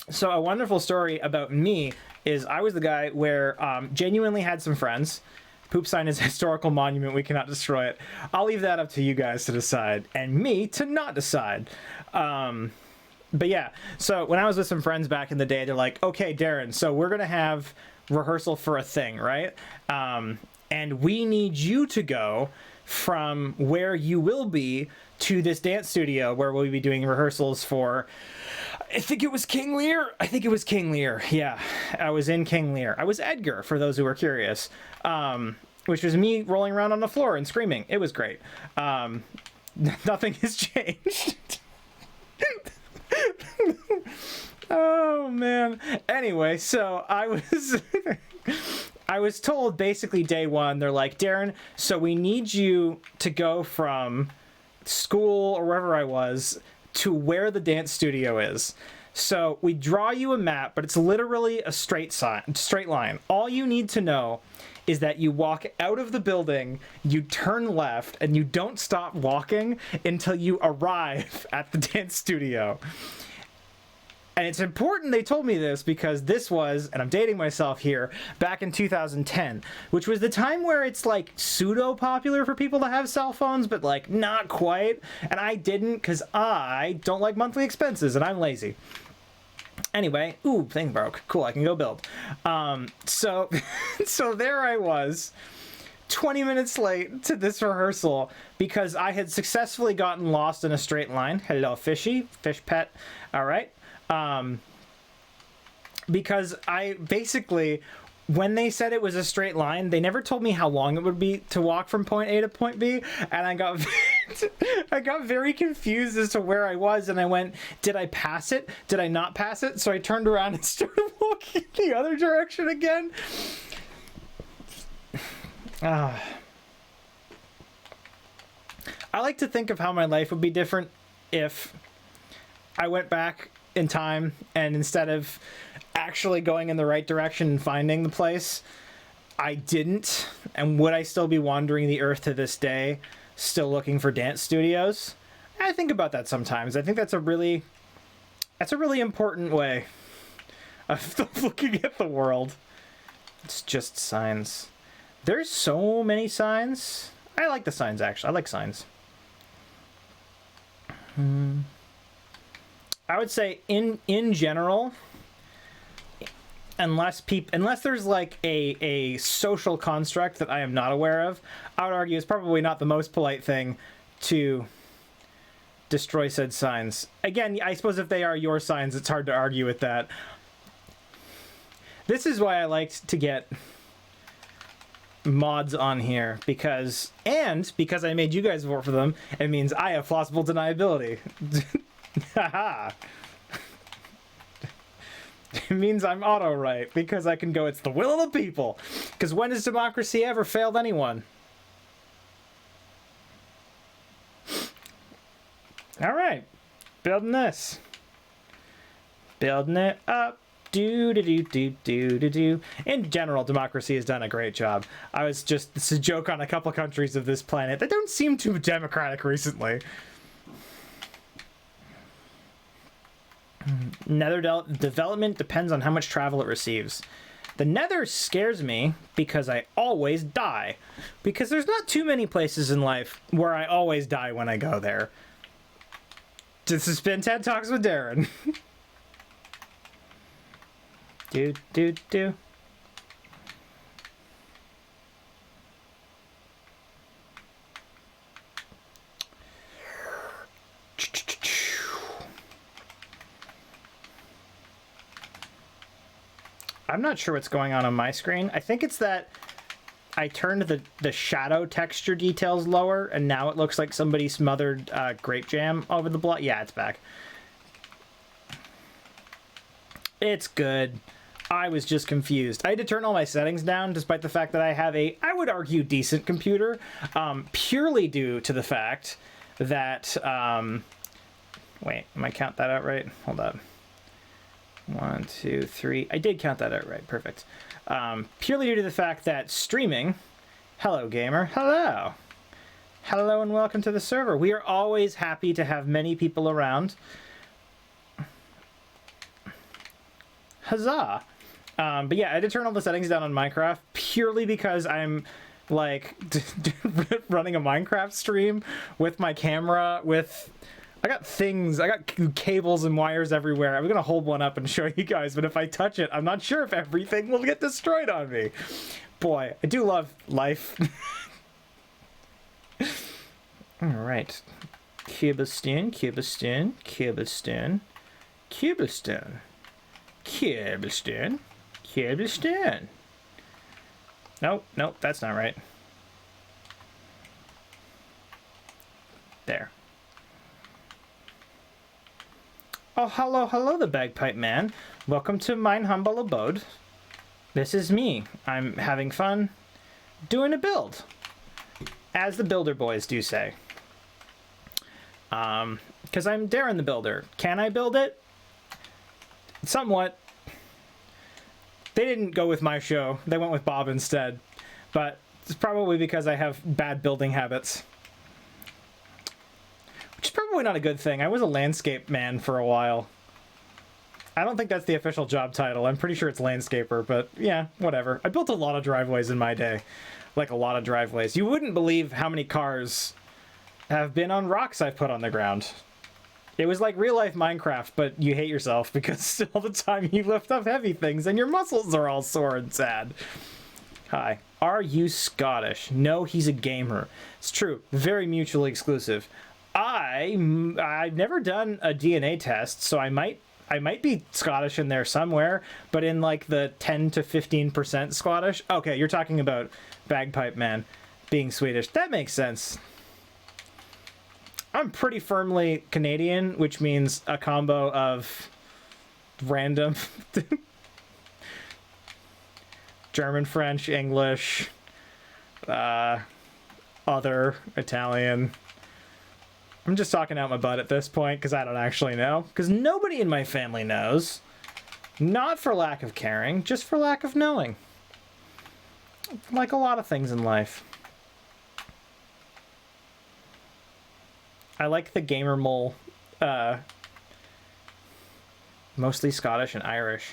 So a wonderful story about me is I was the guy where genuinely had some friends. Poop sign is a historical monument. We cannot destroy it. I'll leave that up to you guys to decide, and me to not decide. But yeah, so when I was with some friends back in the day, they're like, okay, Darren, so we're going to have rehearsal for a thing, right? And we need you to go from where you will be to this dance studio where we'll be doing rehearsals for, I think it was King Lear. I think it was King Lear. Yeah, I was in King Lear. I was Edgar, for those who are curious, which was me rolling around on the floor and screaming. It was great. Nothing has changed. Oh, man. Anyway, so I was told basically day one, they're like, Darren, so we need you to go from school or wherever I was to where the dance studio is. So we draw you a map, but it's literally a straight line. All you need to know is that you walk out of the building, you turn left, and you don't stop walking until you arrive at the dance studio. And it's important they told me this because this was, and I'm dating myself here, back in 2010, which was the time where it's like pseudo popular for people to have cell phones, but like not quite. And I didn't, because I don't like monthly expenses and I'm lazy. Anyway, ooh, thing broke. Cool, I can go build. So so there I was, 20 minutes late to this rehearsal because I had successfully gotten lost in a straight line. Hello, fishy, fish pet. All right. Because I basically, when they said it was a straight line, they never told me how long it would be to walk from point A to point B, and I got I got very confused as to where I was, and I went, did I pass it? Did I not pass it? So I turned around and started walking the other direction again. I like to think of how my life would be different if I went back in time and instead of actually going in the right direction and finding the place, I didn't. And would I still be wandering the earth to this day, still looking for dance studios? I think about that sometimes. I think that's a really important way of looking at the world. It's just signs. There's so many signs. I like the signs, actually. I like signs. I would say in general, unless there's like a social construct that I am not aware of, I would argue it's probably not the most polite thing to destroy said signs. Again, I suppose if they are your signs, it's hard to argue with that. This is why I liked to get mods on here, because I made you guys vote for them, it means I have plausible deniability. Haha. It means I'm auto right because I can go, it's the will of the people. Because when has democracy ever failed anyone? All right, building this, building it up. Do do do do do do do. In general, democracy has done a great job. It's a joke on a couple countries of this planet that don't seem too democratic recently. Nether development depends on how much travel it receives. The Nether scares me because I always die. Because there's not too many places in life where I always die when I go there. This has been TED Talks with Darren. Do. I'm not sure what's going on my screen. I think it's that I turned the shadow texture details lower, and now it looks like somebody smothered grape jam over the blood. Yeah, it's back. It's good. I was just confused. I had to turn all my settings down, despite the fact that I have I would argue, decent computer, purely due to the fact that, wait, am I count that out right? Hold up. 1, 2, 3. I did count that out right. Perfect. Purely due to the fact that streaming, hello gamer, hello. Hello and welcome to the server. We are always happy to have many people around. Huzzah. But yeah, I had to turn all the settings down on Minecraft purely because I'm like running a Minecraft stream with my camera I got cables and wires everywhere. I'm gonna hold one up and show you guys, but if I touch it, I'm not sure if everything will get destroyed on me. Boy, I do love life. All right. Cubestone. Nope, that's not right. There. Oh, hello, the Bagpipe Man. Welcome to mine humble abode. This is me. I'm having fun doing a build, as the Builder Boys do say. Because I'm Darren the Builder. Can I build it? Somewhat. They didn't go with my show. They went with Bob instead. But it's probably because I have bad building habits. Which is probably not a good thing. I was a landscape man for a while. I don't think that's the official job title. I'm pretty sure it's landscaper, but yeah, whatever. I built a lot of driveways in my day. Like, a lot of driveways. You wouldn't believe how many cars have been on rocks I've put on the ground. It was like real life Minecraft, but you hate yourself because all the time you lift up heavy things and your muscles are all sore and sad. Hi. Are you Scottish? No, he's a gamer. It's true. Very mutually exclusive. I've never done a DNA test, so I might be Scottish in there somewhere, but in like the 10 to 15% Scottish. Okay, you're talking about Bagpipe Man being Swedish. That makes sense. I'm pretty firmly Canadian, which means a combo of random German, French, English, other, Italian. I'm just talking out my butt at this point because I don't actually know. Because nobody in my family knows. Not for lack of caring, just for lack of knowing. Like a lot of things in life. I like the gamer mole. Mostly Scottish and Irish.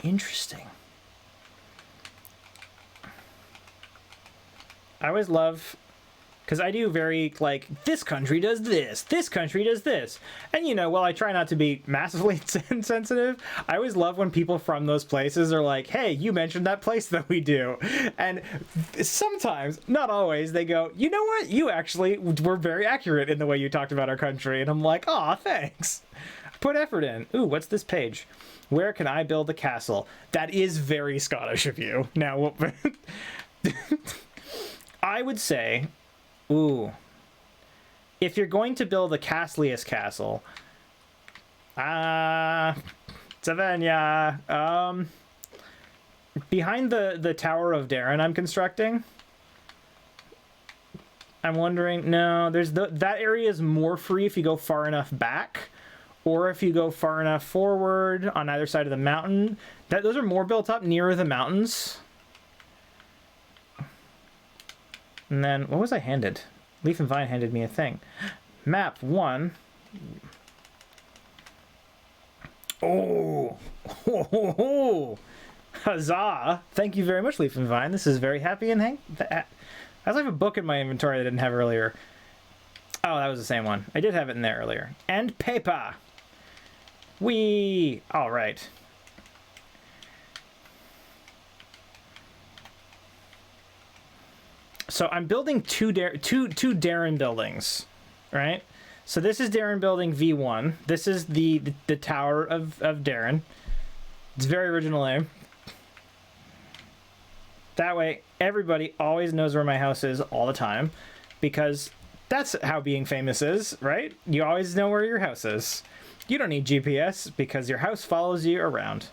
Interesting. I always love, because I do very, like, this country does this country does this. And, you know, while I try not to be massively insensitive, I always love when people from those places are like, hey, you mentioned that place that we do. And sometimes, not always, they go, you know what? You actually were very accurate in the way you talked about our country. And I'm like, aw, thanks. Put effort in. Ooh, what's this page? Where can I build a castle? That is very Scottish of you. Now, I would say, ooh, if you're going to build a Castlius castle, Savannah, behind the Tower of Darren I'm constructing, I'm wondering, no, there's that area is more free if you go far enough back, or if you go far enough forward on either side of the mountain. Those are more built up nearer the mountains. And then, what was I handed? Leaf and Vine handed me a thing. Map 1. Oh! Huzzah! Thank you very much, Leaf and Vine. This is very happy and I also have a book in my inventory that I didn't have earlier. Oh, that was the same one. I did have it in there earlier. And paper! Whee! Alright. So I'm building two Darren buildings, right? So this is Darren building V1. This is the Tower of Darren. It's a very original name. That way, everybody always knows where my house is all the time, because that's how being famous is, right? You always know where your house is. You don't need GPS because your house follows you around.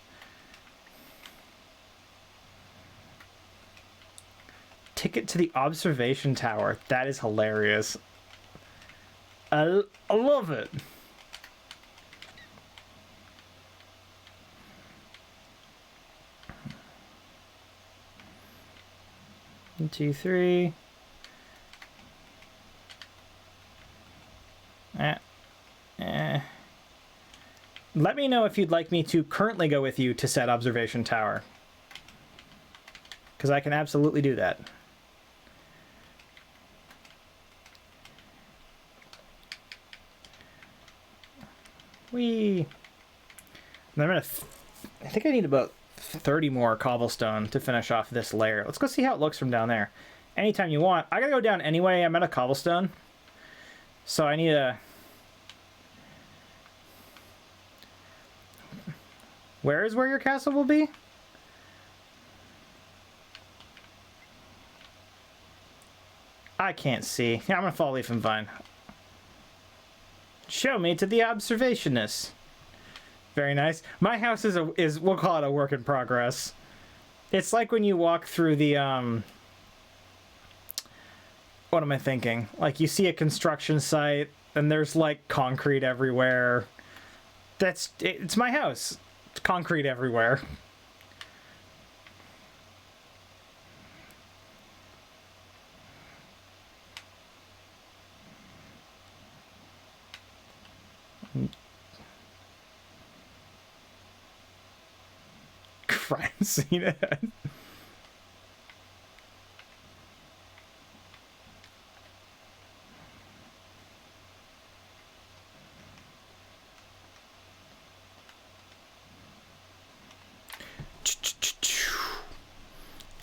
Ticket to the observation tower. That is hilarious. I love it. One, two, three. Let me know if you'd like me to currently go with you to said observation tower, because I can absolutely do that. Whee! And I think I need about 30 more cobblestone to finish off this layer. Let's go see how it looks from down there. Anytime you want. I gotta go down anyway. I'm out of cobblestone. So I need a... Where your castle will be? I can't see. Yeah, I'm gonna follow Leaf and Vine. Show me to the observationist. Very nice. My house is we'll call it a work in progress. It's like when you walk through the what am I thinking? Like you see a construction site and there's like concrete everywhere. It's my house. It's concrete everywhere. Crime scene ahead.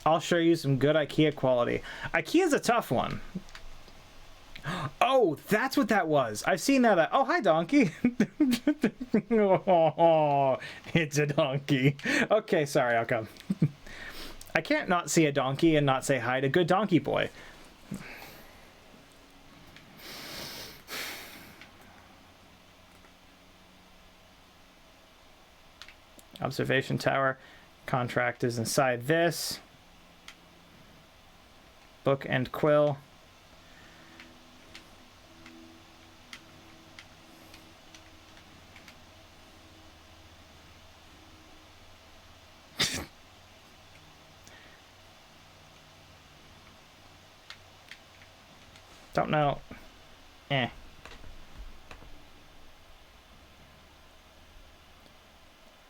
I'll show you some good IKEA quality. IKEA's a tough one. Oh, that's what that was. I've seen that. Oh, hi, donkey. Oh, it's a donkey. Okay, sorry, I'll come. I can't not see a donkey and not say hi to good donkey boy. Observation tower. Contract is inside this. Book and quill. Don't know.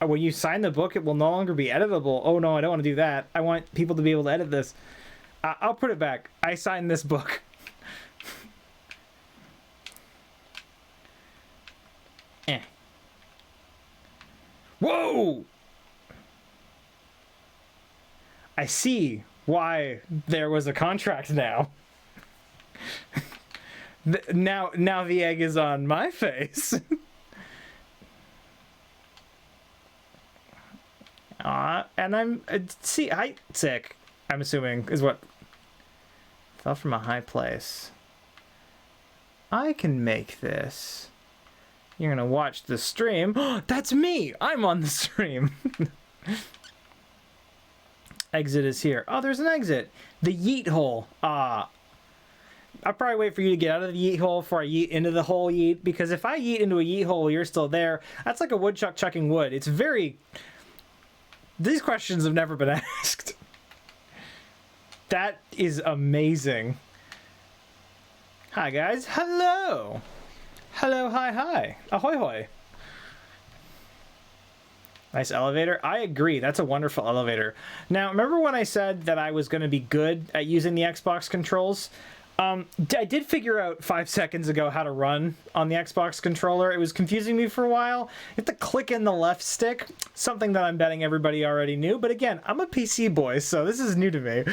When you sign the book, it will no longer be editable. Oh no, I don't want to do that. I want people to be able to edit this. I'll put it back. I signed this book. Whoa! I see why there was a contract now. Now the egg is on my face. And I'm height sick, I'm assuming, is what fell from a high place. I can make this. You're gonna watch the stream. That's me! I'm on the stream. Exit is here. Oh, there's an exit. The yeet hole. I'll probably wait for you to get out of the yeet hole before I yeet into the whole yeet, because if I yeet into a yeet hole, you're still there. That's like a woodchuck chucking wood. It's very... These questions have never been asked. That is amazing. Hi, guys. Hello. Hello, hi, hi. Ahoy, hoy. Nice elevator. I agree. That's a wonderful elevator. Now, remember when I said that I was going to be good at using the Xbox controls? I did figure out 5 seconds ago how to run on the Xbox controller. It was confusing me for a while. You have to click in the left stick, something that I'm betting everybody already knew. But again, I'm a PC boy, so this is new to me.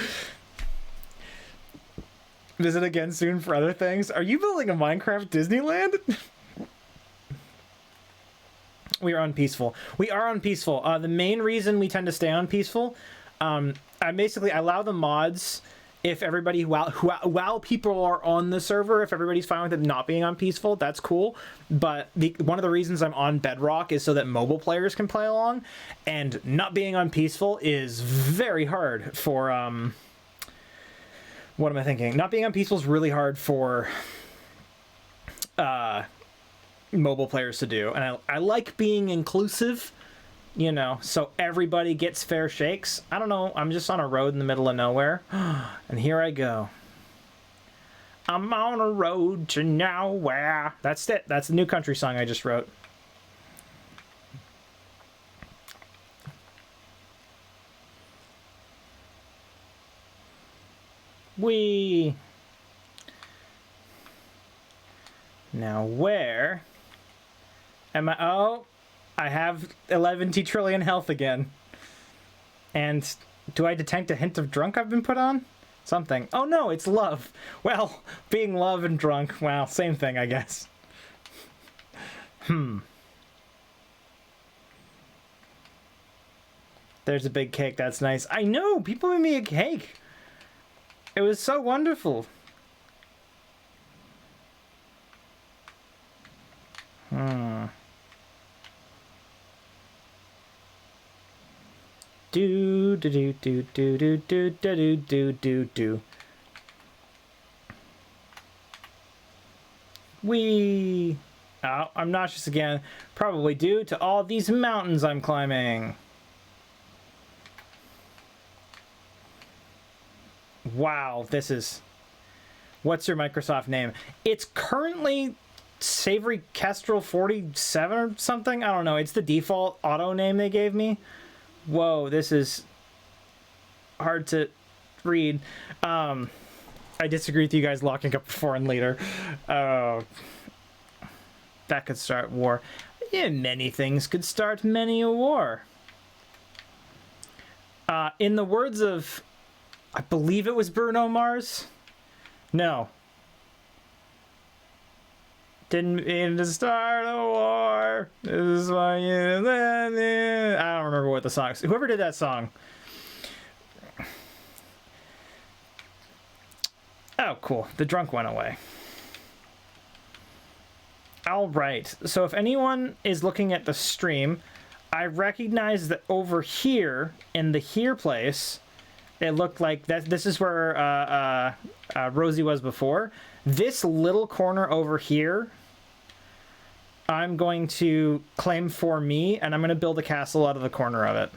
Visit again soon for other things. Are you building a Minecraft Disneyland? We are on peaceful. We are on peaceful. The main reason we tend to stay on peaceful, I allow the mods... If everybody, while people are on the server, if everybody's fine with it not being on peaceful, that's cool. But one of the reasons I'm on Bedrock is so that mobile players can play along. And not being on peaceful is very hard for, what am I thinking? Not being on peaceful is really hard for mobile players to do. And I like being inclusive, you know, so everybody gets fair shakes. I don't know, I'm just on a road in the middle of nowhere. And here I go. I'm on a road to nowhere. That's it. That's the new country song I just wrote. Whee! Now where am I? Oh! I have 11 trillion health again. And do I detect a hint of drunk I've been put on? Something. Oh no, it's love. Well, being love and drunk, well, same thing, I guess. There's a big cake, that's nice. I know, people made me a cake. It was so wonderful. Do do do do do do do do do do do. Whee! Oh, I'm nauseous again. Probably due to all these mountains I'm climbing. Wow, this is... What's your Microsoft name? It's currently Savory Kestrel 47 or something? I don't know. It's the default auto name they gave me. Whoa, this is hard to read. I disagree with you guys locking up a foreign leader. That could start war. Yeah, many things could start many a war. In the words of I believe it was Bruno Mars. No. Didn't mean to start a war. This is why you... I don't remember what the song is. Whoever did that song. Oh, cool. The drunk went away. All right. So if anyone is looking at the stream, I recognize that over here in the here place, it looked like that. This is where Rosie was before. This little corner over here, I'm going to claim for me, and I'm going to build a castle out of the corner of it.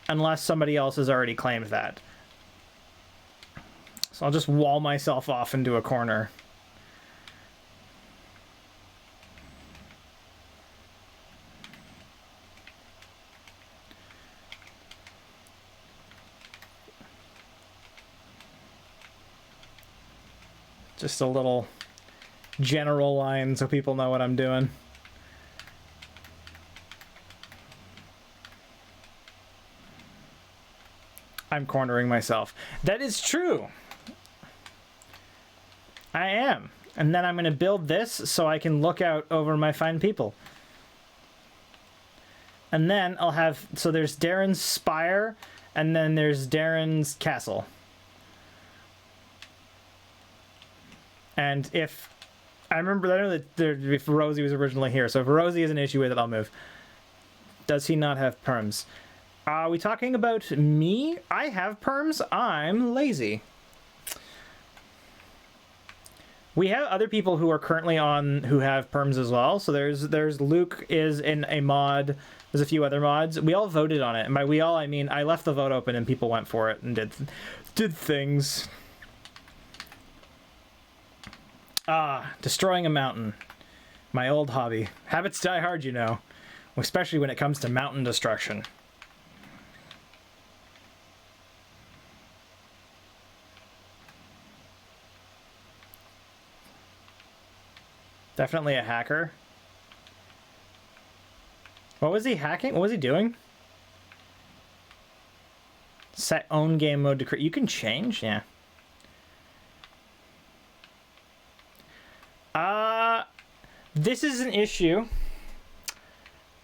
Unless somebody else has already claimed that. So I'll just wall myself off into a corner. Just a little general line so people know what I'm doing. I'm cornering myself. That is true. I am. And then I'm going to build this so I can look out over my fine people. And then I'll have... So there's Darren's spire, and then there's Darren's castle. And if... I remember, I know that if Rosie was originally here, so if Rosie has an issue with it, I'll move. Does he not have perms? Are we talking about me? I have perms. I'm lazy. We have other people who are currently on who have perms as well. So there's Luke is in a mod. There's a few other mods. We all voted on it. And by we all, I mean I left the vote open and people went for it and did things. Destroying a mountain. My old hobby. Habits die hard, you know. Especially when it comes to mountain destruction. Definitely a hacker. What was he hacking? What was he doing? Set own game mode to create. You can change? Yeah. This is an issue.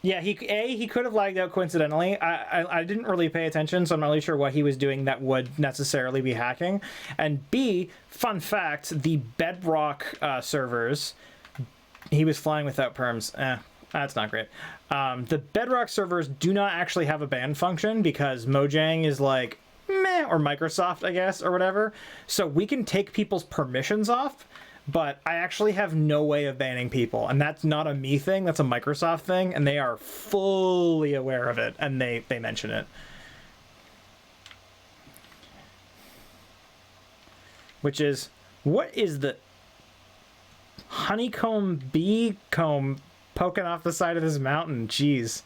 Yeah, he could have lagged out coincidentally. I didn't really pay attention, so I'm not really sure what he was doing that would necessarily be hacking. And B, fun fact, the Bedrock servers, he was flying without perms. That's not great. The Bedrock servers do not actually have a ban function because Mojang is like, meh, or Microsoft, I guess, or whatever. So we can take people's permissions off, but I actually have no way of banning people. And that's not a me thing, that's a Microsoft thing, and they are fully aware of it, and they mention it. Which is, what is the honeycomb bee comb poking off the side of this mountain? Jeez.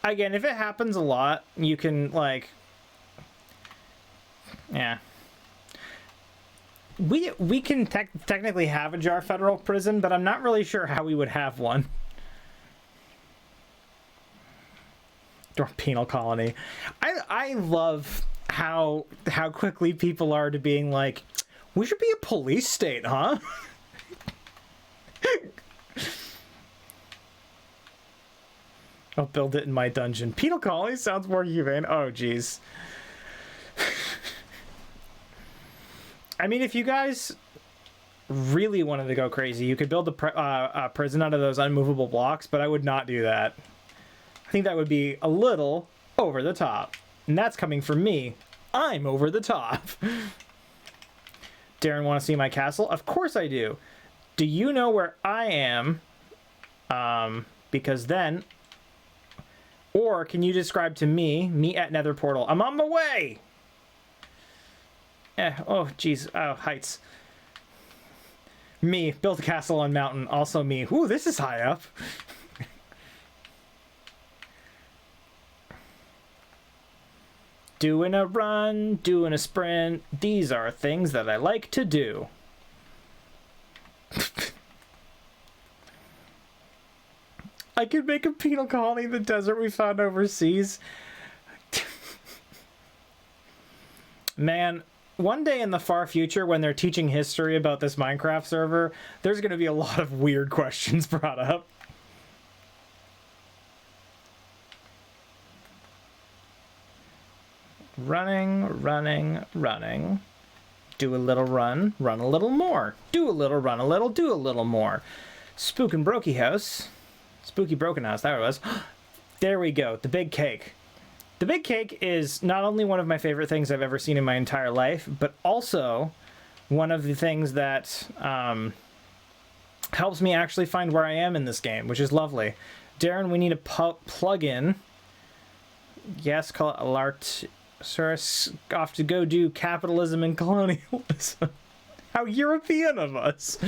Again, if it happens a lot, you can, like... Yeah. We can technically have a JAR federal prison, but I'm not really sure how we would have one. Or penal colony. I love how quickly people are to being like, we should be a police state, huh? I'll build it in my dungeon. Penal colony sounds more humane. Oh, jeez. I mean, if you guys really wanted to go crazy, you could build a prison out of those unmovable blocks, but I would not do that. I think that would be a little over the top. And that's coming from me. I'm over the top. Darren, want to see my castle? Of course I do. Do you know where I am? Because then... Or can you describe to me at Nether Portal? I'm on my way! Oh, jeez. Oh, heights. Me, build a castle on mountain. Also me. Ooh, this is high up. Doing a run, doing a sprint, these are things that I like to do. I could make a penal colony in the desert we found overseas. Man, one day in the far future when they're teaching history about this Minecraft server, there's going to be a lot of weird questions brought up. Running, running, running. Do a little run, run a little more. Do a little, run a little, do a little more. Spook and Brokey House. Spooky Broken House, there it was. There we go, the big cake. The big cake is not only one of my favorite things I've ever seen in my entire life, but also one of the things that helps me actually find where I am in this game, which is lovely. Darren, we need a plug-in. Yes, call it Alartosaurus. Off to go do capitalism and colonialism. How European of us.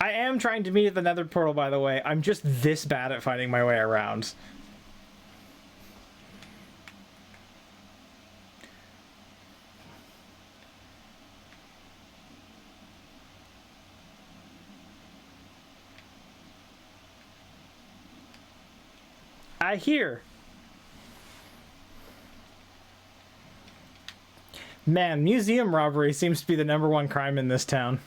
I am trying to meet at the Nether portal, by the way. I'm just this bad at finding my way around. I hear. Man, museum robbery seems to be the #1 crime in this town.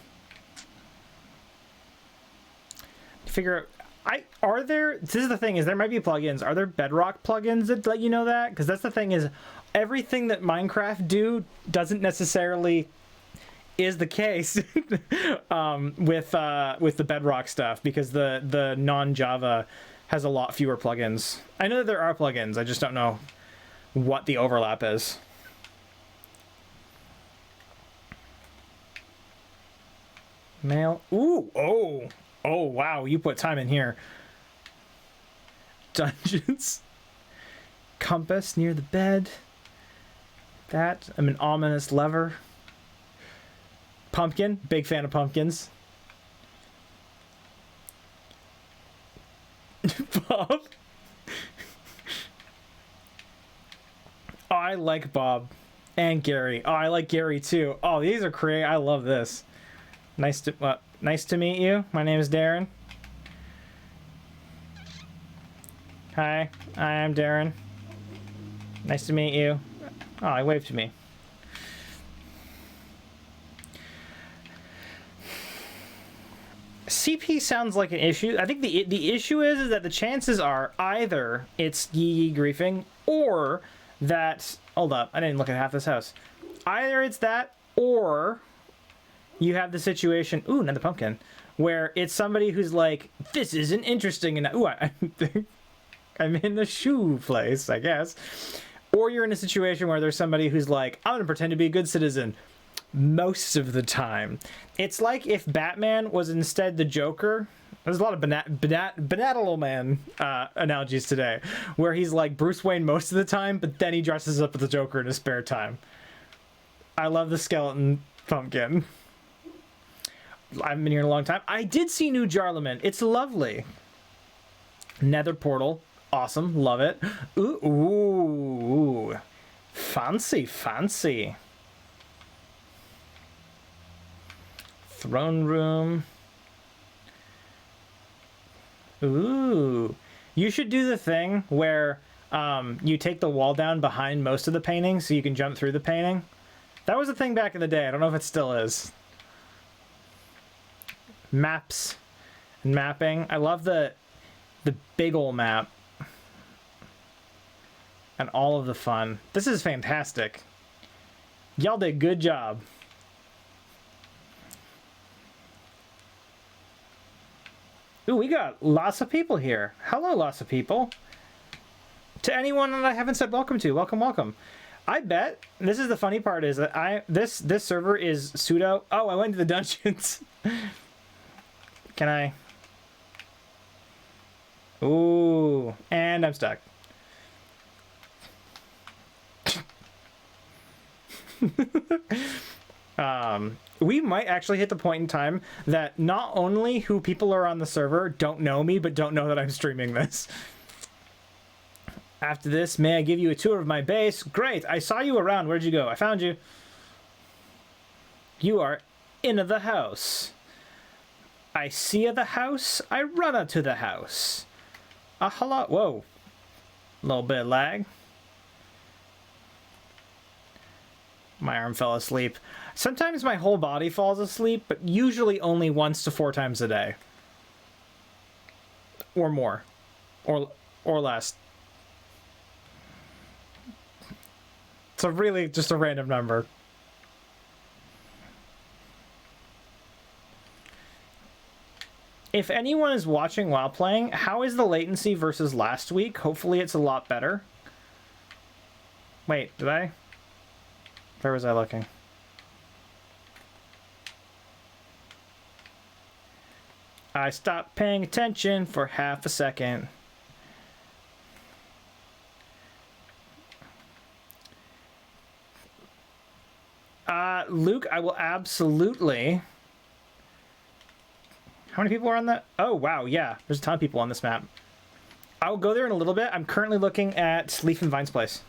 Figure out, are there, this is the thing, is there might be plugins. Are there Bedrock plugins that let you know that? Because that's the thing, is everything that Minecraft do doesn't necessarily is the case with the Bedrock stuff, because the non-Java has a lot fewer plugins. I know that there are plugins, I just don't know what the overlap is. Mail. Ooh, oh. Oh, wow, you put time in here. Dungeons. Compass near the bed. That. I'm an ominous lever. Pumpkin. Big fan of pumpkins. Bob. Oh, I like Bob. And Gary. Oh, I like Gary too. Oh, these are creative. I love this. Nice to meet you. My name is Darren. Hi, I'm Darren. Nice to meet you. Oh, he waved to me. CP sounds like an issue. I think the issue is that the chances are either it's Yee griefing or that... Hold up, I didn't look at half this house. Either it's that or... you have the situation, ooh, another pumpkin, where it's somebody who's like, this isn't interesting enough. Ooh, I'm in the shoe place, I guess. Or you're in a situation where there's somebody who's like, I'm going to pretend to be a good citizen most of the time. It's like if Batman was instead the Joker. There's a lot of Banatalo Man analogies today, where he's like Bruce Wayne most of the time, but then he dresses up as the Joker in his spare time. I love the skeleton pumpkin. I haven't been here in a long time. I did see New Jarlaman. It's lovely. Nether portal. Awesome. Love it. Ooh. Ooh. Fancy, fancy. Throne room. Ooh. You should do the thing where you take the wall down behind most of the painting so you can jump through the painting. That was a thing back in the day. I don't know if it still is. Maps and mapping. I love the big ol' map and all of the fun. This is fantastic. Y'all did a good job. Ooh, we got lots of people here. Hello, lots of people. To anyone that I haven't said welcome to, welcome, welcome. I bet, this is the funny part, is that this server is pseudo. Oh, I went to the dungeons. Can I? Ooh, and I'm stuck. We might actually hit the point in time that not only who people are on the server don't know me, but don't know that I'm streaming this. After this, may I give you a tour of my base? Great, I saw you around. Where'd you go? I found you. You are in the house. I see the house. I run to the house. Hello. Whoa. A little bit of lag. My arm fell asleep. Sometimes my whole body falls asleep, but usually only once to 4 times a day. Or more. Or less. It's really just a random number. If anyone is watching while playing, how is the latency versus last week? Hopefully it's a lot better. Wait, did I? Where was I looking? I stopped paying attention for half a second. Luke, I will absolutely... How many people are on that? Oh, wow, yeah. There's a ton of people on this map. I will go there in a little bit. I'm currently looking at Leaf and Vine's place.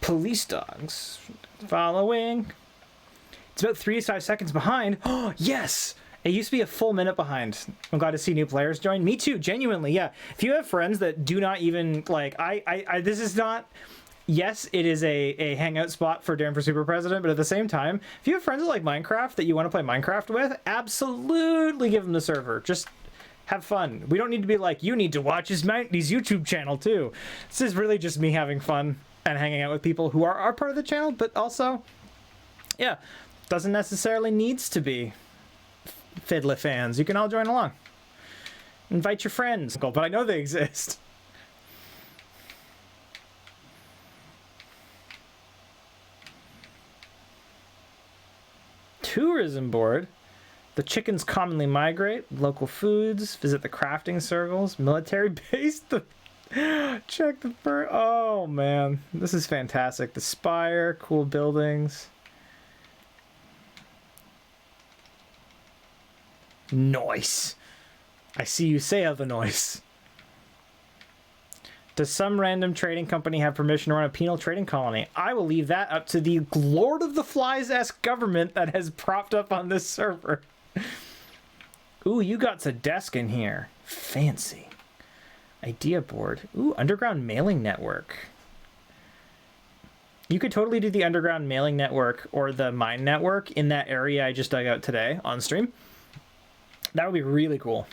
Police dogs. Following. It's about 3 to 5 seconds behind. Oh, yes! It used to be a full minute behind. I'm glad to see new players join. Me too, genuinely, yeah. If you have friends that do not even, like, this is not... Yes, it is a hangout spot for Darren for Super President, but at the same time, if you have friends that like Minecraft that you want to play Minecraft with, absolutely give them the server. Just have fun. We don't need to be like, you need to watch his YouTube channel too. This is really just me having fun and hanging out with people who are part of the channel, but also, yeah, doesn't necessarily needs to be Fiddler fans. You can all join along. Invite your friends, but I know they exist. Tourism board. The chickens commonly migrate. Local foods. Visit the crafting circles. Military base. Check the bird. Oh man, this is fantastic. The spire. Cool buildings. Nice. I see you say the noise. Does some random trading company have permission to run a penal trading colony? I will leave that up to the Lord of the Flies-esque government that has propped up on this server. Ooh, you got a desk in here. Fancy. Idea board. Ooh, underground mailing network. You could totally do the underground mailing network or the mine network in that area I just dug out today on stream. That would be really cool.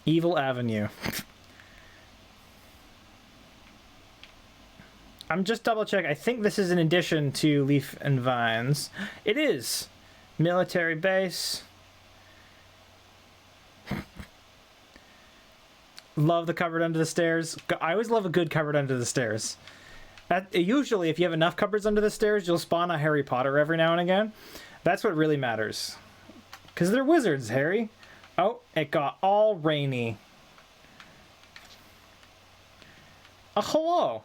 Evil Avenue. I'm just double check. I think this is in addition to Leaf and Vines. It is. Military base. Love the cupboard under the stairs. I always love a good cupboard under the stairs. Usually, if you have enough cupboards under the stairs, you'll spawn a Harry Potter every now and again. That's what really matters. Because they're wizards, Harry. Oh, it got all rainy. Hello.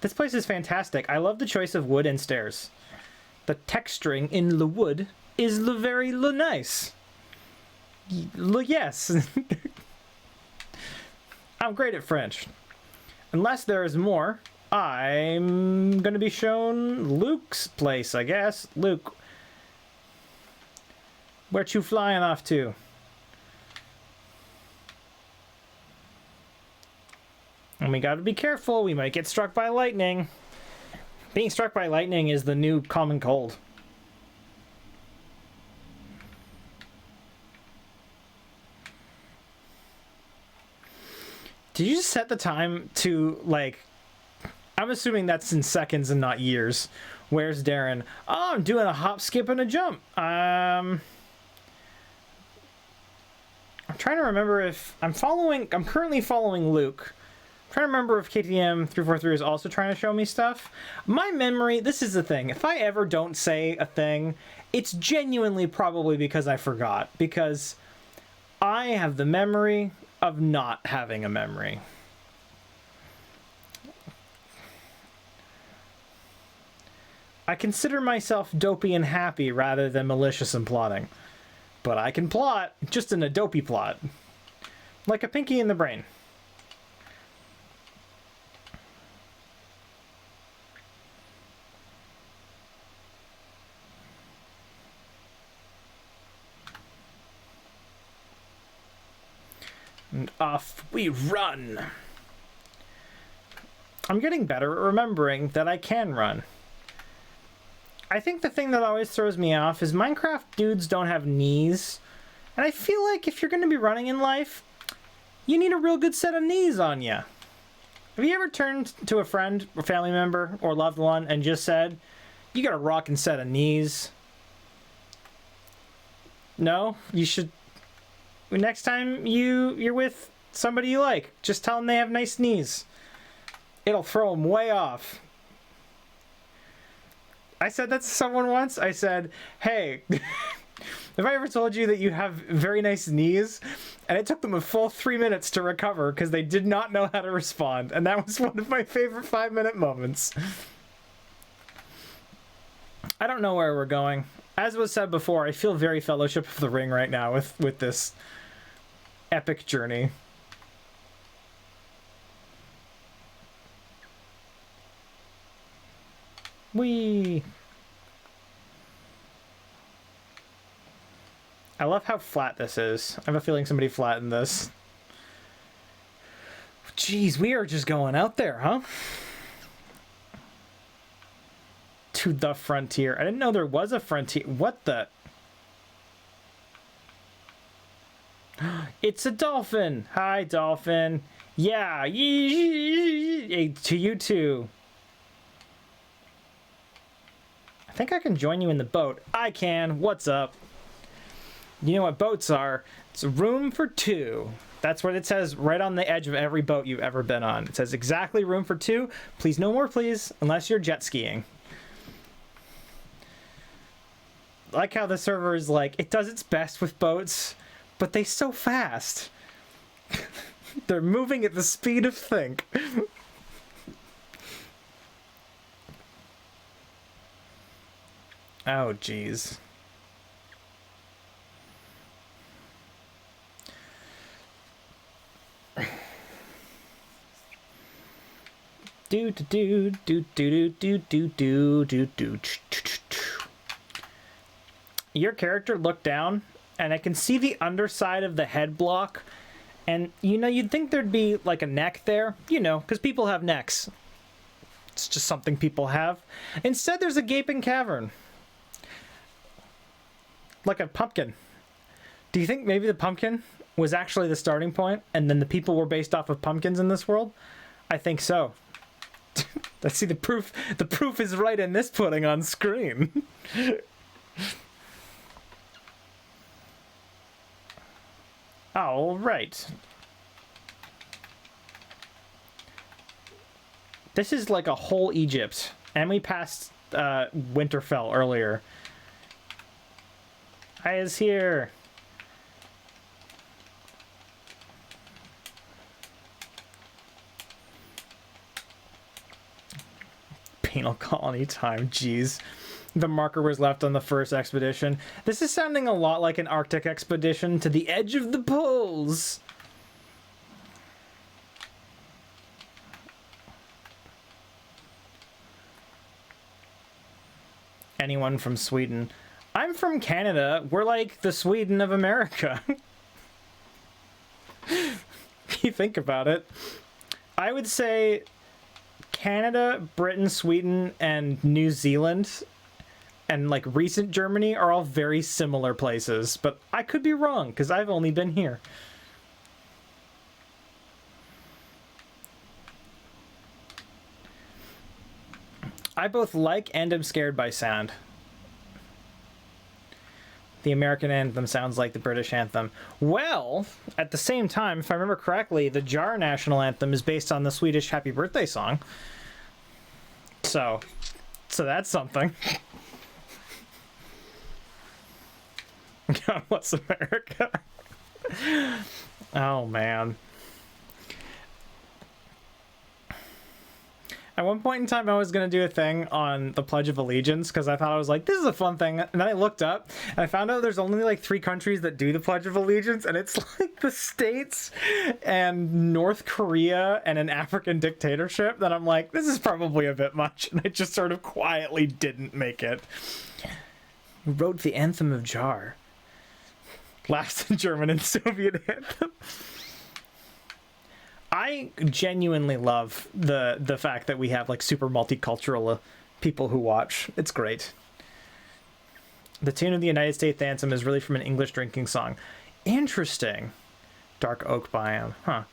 This place is fantastic. I love the choice of wood and stairs. The texturing in the wood is very nice. Yes. I'm great at French. Unless there is more, I'm going to be shown Luke's place, I guess. Luke, where'd you flying off to? And we gotta be careful, we might get struck by lightning. Being struck by lightning is the new common cold. Did you just set the time to, like... I'm assuming that's in seconds and not years. Where's Darren? Oh, I'm doing a hop, skip, and a jump. I'm trying to remember if... I'm currently following Luke. I'm trying to remember if KTM343 is also trying to show me stuff. My memory... This is the thing. If I ever don't say a thing, it's genuinely probably because I forgot. Because I have the memory of not having a memory. I consider myself dopey and happy rather than malicious and plotting. but I can plot, just an Adobe plot. Like a Pinky in the Brain. And off we run. I'm getting better at remembering that I can run. I think the thing that always throws me off is Minecraft dudes don't have knees. And I feel like if you're going to be running in life, you need a real good set of knees on you. Have you ever turned to a friend or family member or loved one and just said, you got a rockin' set of knees? No? You should... Next time you're with somebody you like, just tell them they have nice knees. It'll throw them way off. I said that to someone once. I said, hey, have I ever told you that you have very nice knees? And it took them a full 3 minutes to recover because they did not know how to respond. And that was one of my favorite 5-minute moments. I don't know where we're going. As was said before, I feel very Fellowship of the Ring right now with this epic journey. Whee! I love how flat this is. I have a feeling somebody flattened this. Jeez, we are just going out there, huh? To the frontier. I didn't know there was a frontier. What the? It's a dolphin. Hi, dolphin. Yeah. To you too. I think I can join you in the boat. I can. What's up? You know what boats are? It's a room for two. That's what it says right on the edge of every boat you've ever been on. It says exactly room for two. Please no more, please, unless you're jet skiing. I like how the server is like, it does its best with boats, but they so fast. They're moving at the speed of think. Oh, jeez. Do do do do do do do do do. Your character looked down, and I can see the underside of the head block, and you know you'd think there'd be like a neck there, you know, because people have necks. It's just something people have. Instead, there's a gaping cavern. Like a pumpkin. Do you think maybe the pumpkin was actually the starting point and then the people were based off of pumpkins in this world? I think so. Let's see the proof. The proof is right in this pudding on screen. All right. This is like a whole Egypt. And we passed Winterfell earlier. I is here. Penal colony time, jeez. The marker was left on the first expedition. This is sounding a lot like an Arctic expedition to the edge of the poles. Anyone from Sweden? I'm from Canada. We're like the Sweden of America. If you think about it. I would say Canada, Britain, Sweden, and New Zealand, and like recent Germany are all very similar places. But I could be wrong, because I've only been here. I both like and am scared by sound. The American anthem sounds like the British anthem. Well, at the same time, if I remember correctly, the Jar national anthem is based on the Swedish Happy Birthday song. So that's something. God bless America. Oh, man. At one point in time, I was going to do a thing on the Pledge of Allegiance because I thought I was like, this is a fun thing. And then I looked up and I found out there's only like 3 countries that do the Pledge of Allegiance. And it's like the States and North Korea and an African dictatorship that I'm like, this is probably a bit much. And I just sort of quietly didn't make it. Who wrote the Anthem of Jar? Last German and Soviet anthem. I genuinely love the fact that we have like super multicultural people who watch. It's great. The tune of the United States anthem is really from an English drinking song. Interesting. Dark oak biome, huh?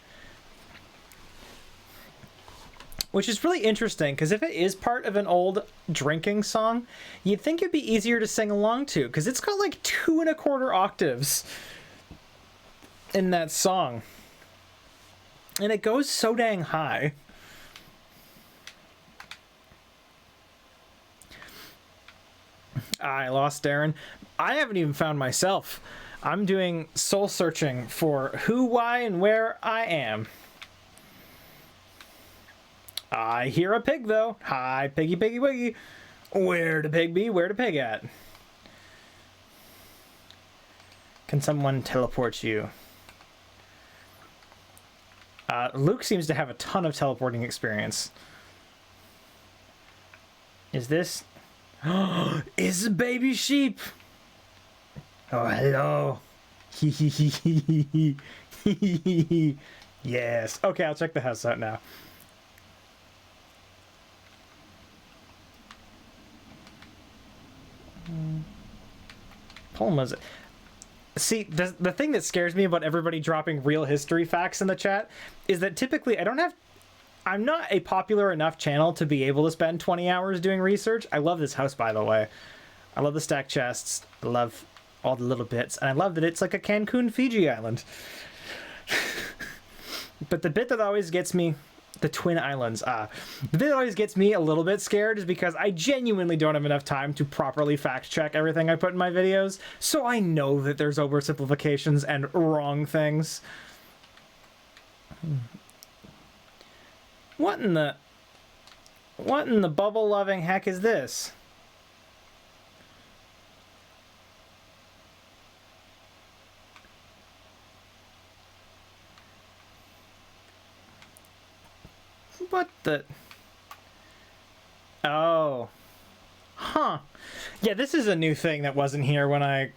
Which is really interesting because if it is part of an old drinking song, you'd think it'd be easier to sing along to because it's got like 2 1/4 octaves in that song. And it goes so dang high. I lost Darren. I haven't even found myself. I'm doing soul searching for who, why, and where I am. I hear a pig, though. Hi, piggy, piggy, wiggy. Where the pig be? Where the pig at? Can someone teleport you? Luke seems to have a ton of teleporting experience. Is this... It's a baby sheep! Oh, hello. Yes. Okay, I'll check the house out now. Poem was it? See, the thing that scares me about everybody dropping real history facts in the chat is that typically I'm not a popular enough channel to be able to spend 20 hours doing research. I love this house, by the way. I love the stacked chests. I love all the little bits. And I love that it's like a Cancun, Fiji island. But the bit that always gets me... The Twin Islands. The bit that always gets me a little bit scared is because I genuinely don't have enough time to properly fact check everything I put in my videos, so I know that there's oversimplifications and wrong things. What in the bubble-loving heck is this? What the... Oh. Huh. Yeah, this is a new thing that wasn't here when I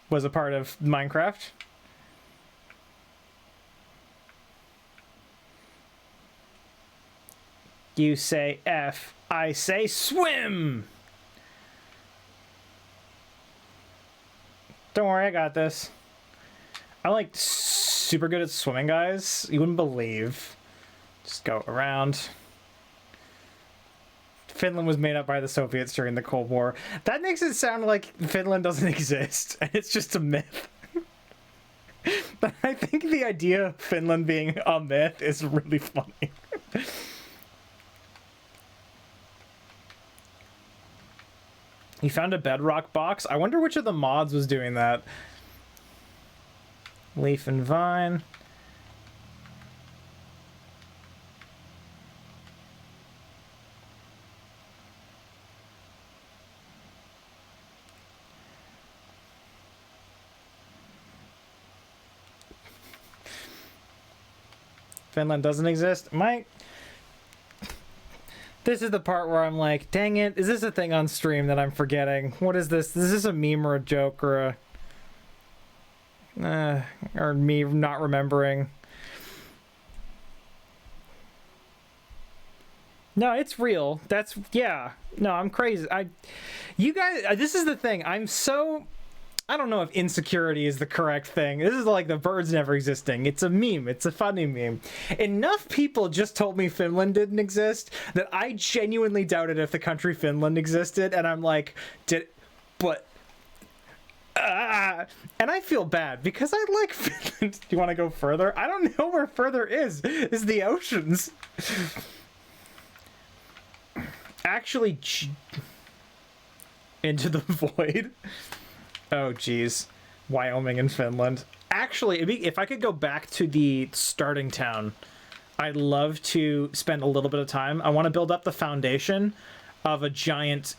was a part of Minecraft. You say F, I say swim! Don't worry, I got this. I'm like super good at swimming, guys. You wouldn't believe. Just go around. Finland was made up by the Soviets during the Cold War. That makes it sound like Finland doesn't exist, and it's just a myth. But I think the idea of Finland being a myth is really funny. You found a bedrock box? I wonder which of the mods was doing that. Leaf and vine. Finland doesn't exist. This is the part where I'm like, dang it, is this a thing on stream that I'm forgetting? What is this? Is this a meme or a joke or or me not remembering? No, it's real. That's, yeah. No, I'm crazy. You guys, this is the thing. I don't know if insecurity is the correct thing. This is like the birds never existing. It's a meme. It's a funny meme. Enough people just told me Finland didn't exist that I genuinely doubted if the country Finland existed. And I'm like, and I feel bad because I like Finland. Do you want to go further? I don't know where further is. Is the oceans. Actually, into the void. Oh, geez. Wyoming and Finland. Actually, if I could go back to the starting town I'd love to spend a little bit of time. I want to build up the foundation of a giant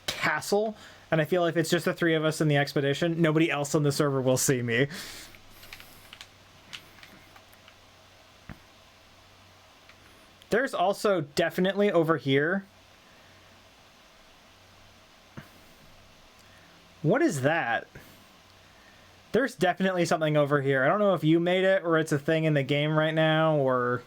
castle, and I feel like if it's just the three of us in the expedition, nobody else on the server will see me. There's also definitely over here. What is that? There's definitely something over here. I don't know if you made it or it's a thing in the game right now or...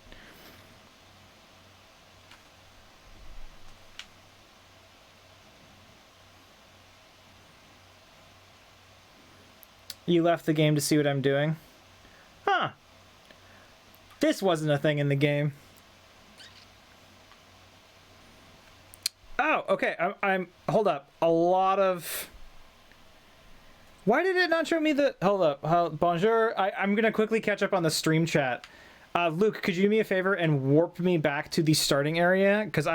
You left the game to see what I'm doing? Huh. This wasn't a thing in the game. Oh, okay. I'm hold up. A lot of... Why did it not show me the... Hold up. Bonjour. I'm going to quickly catch up on the stream chat. Luke, could you do me a favor and warp me back to the starting area? Because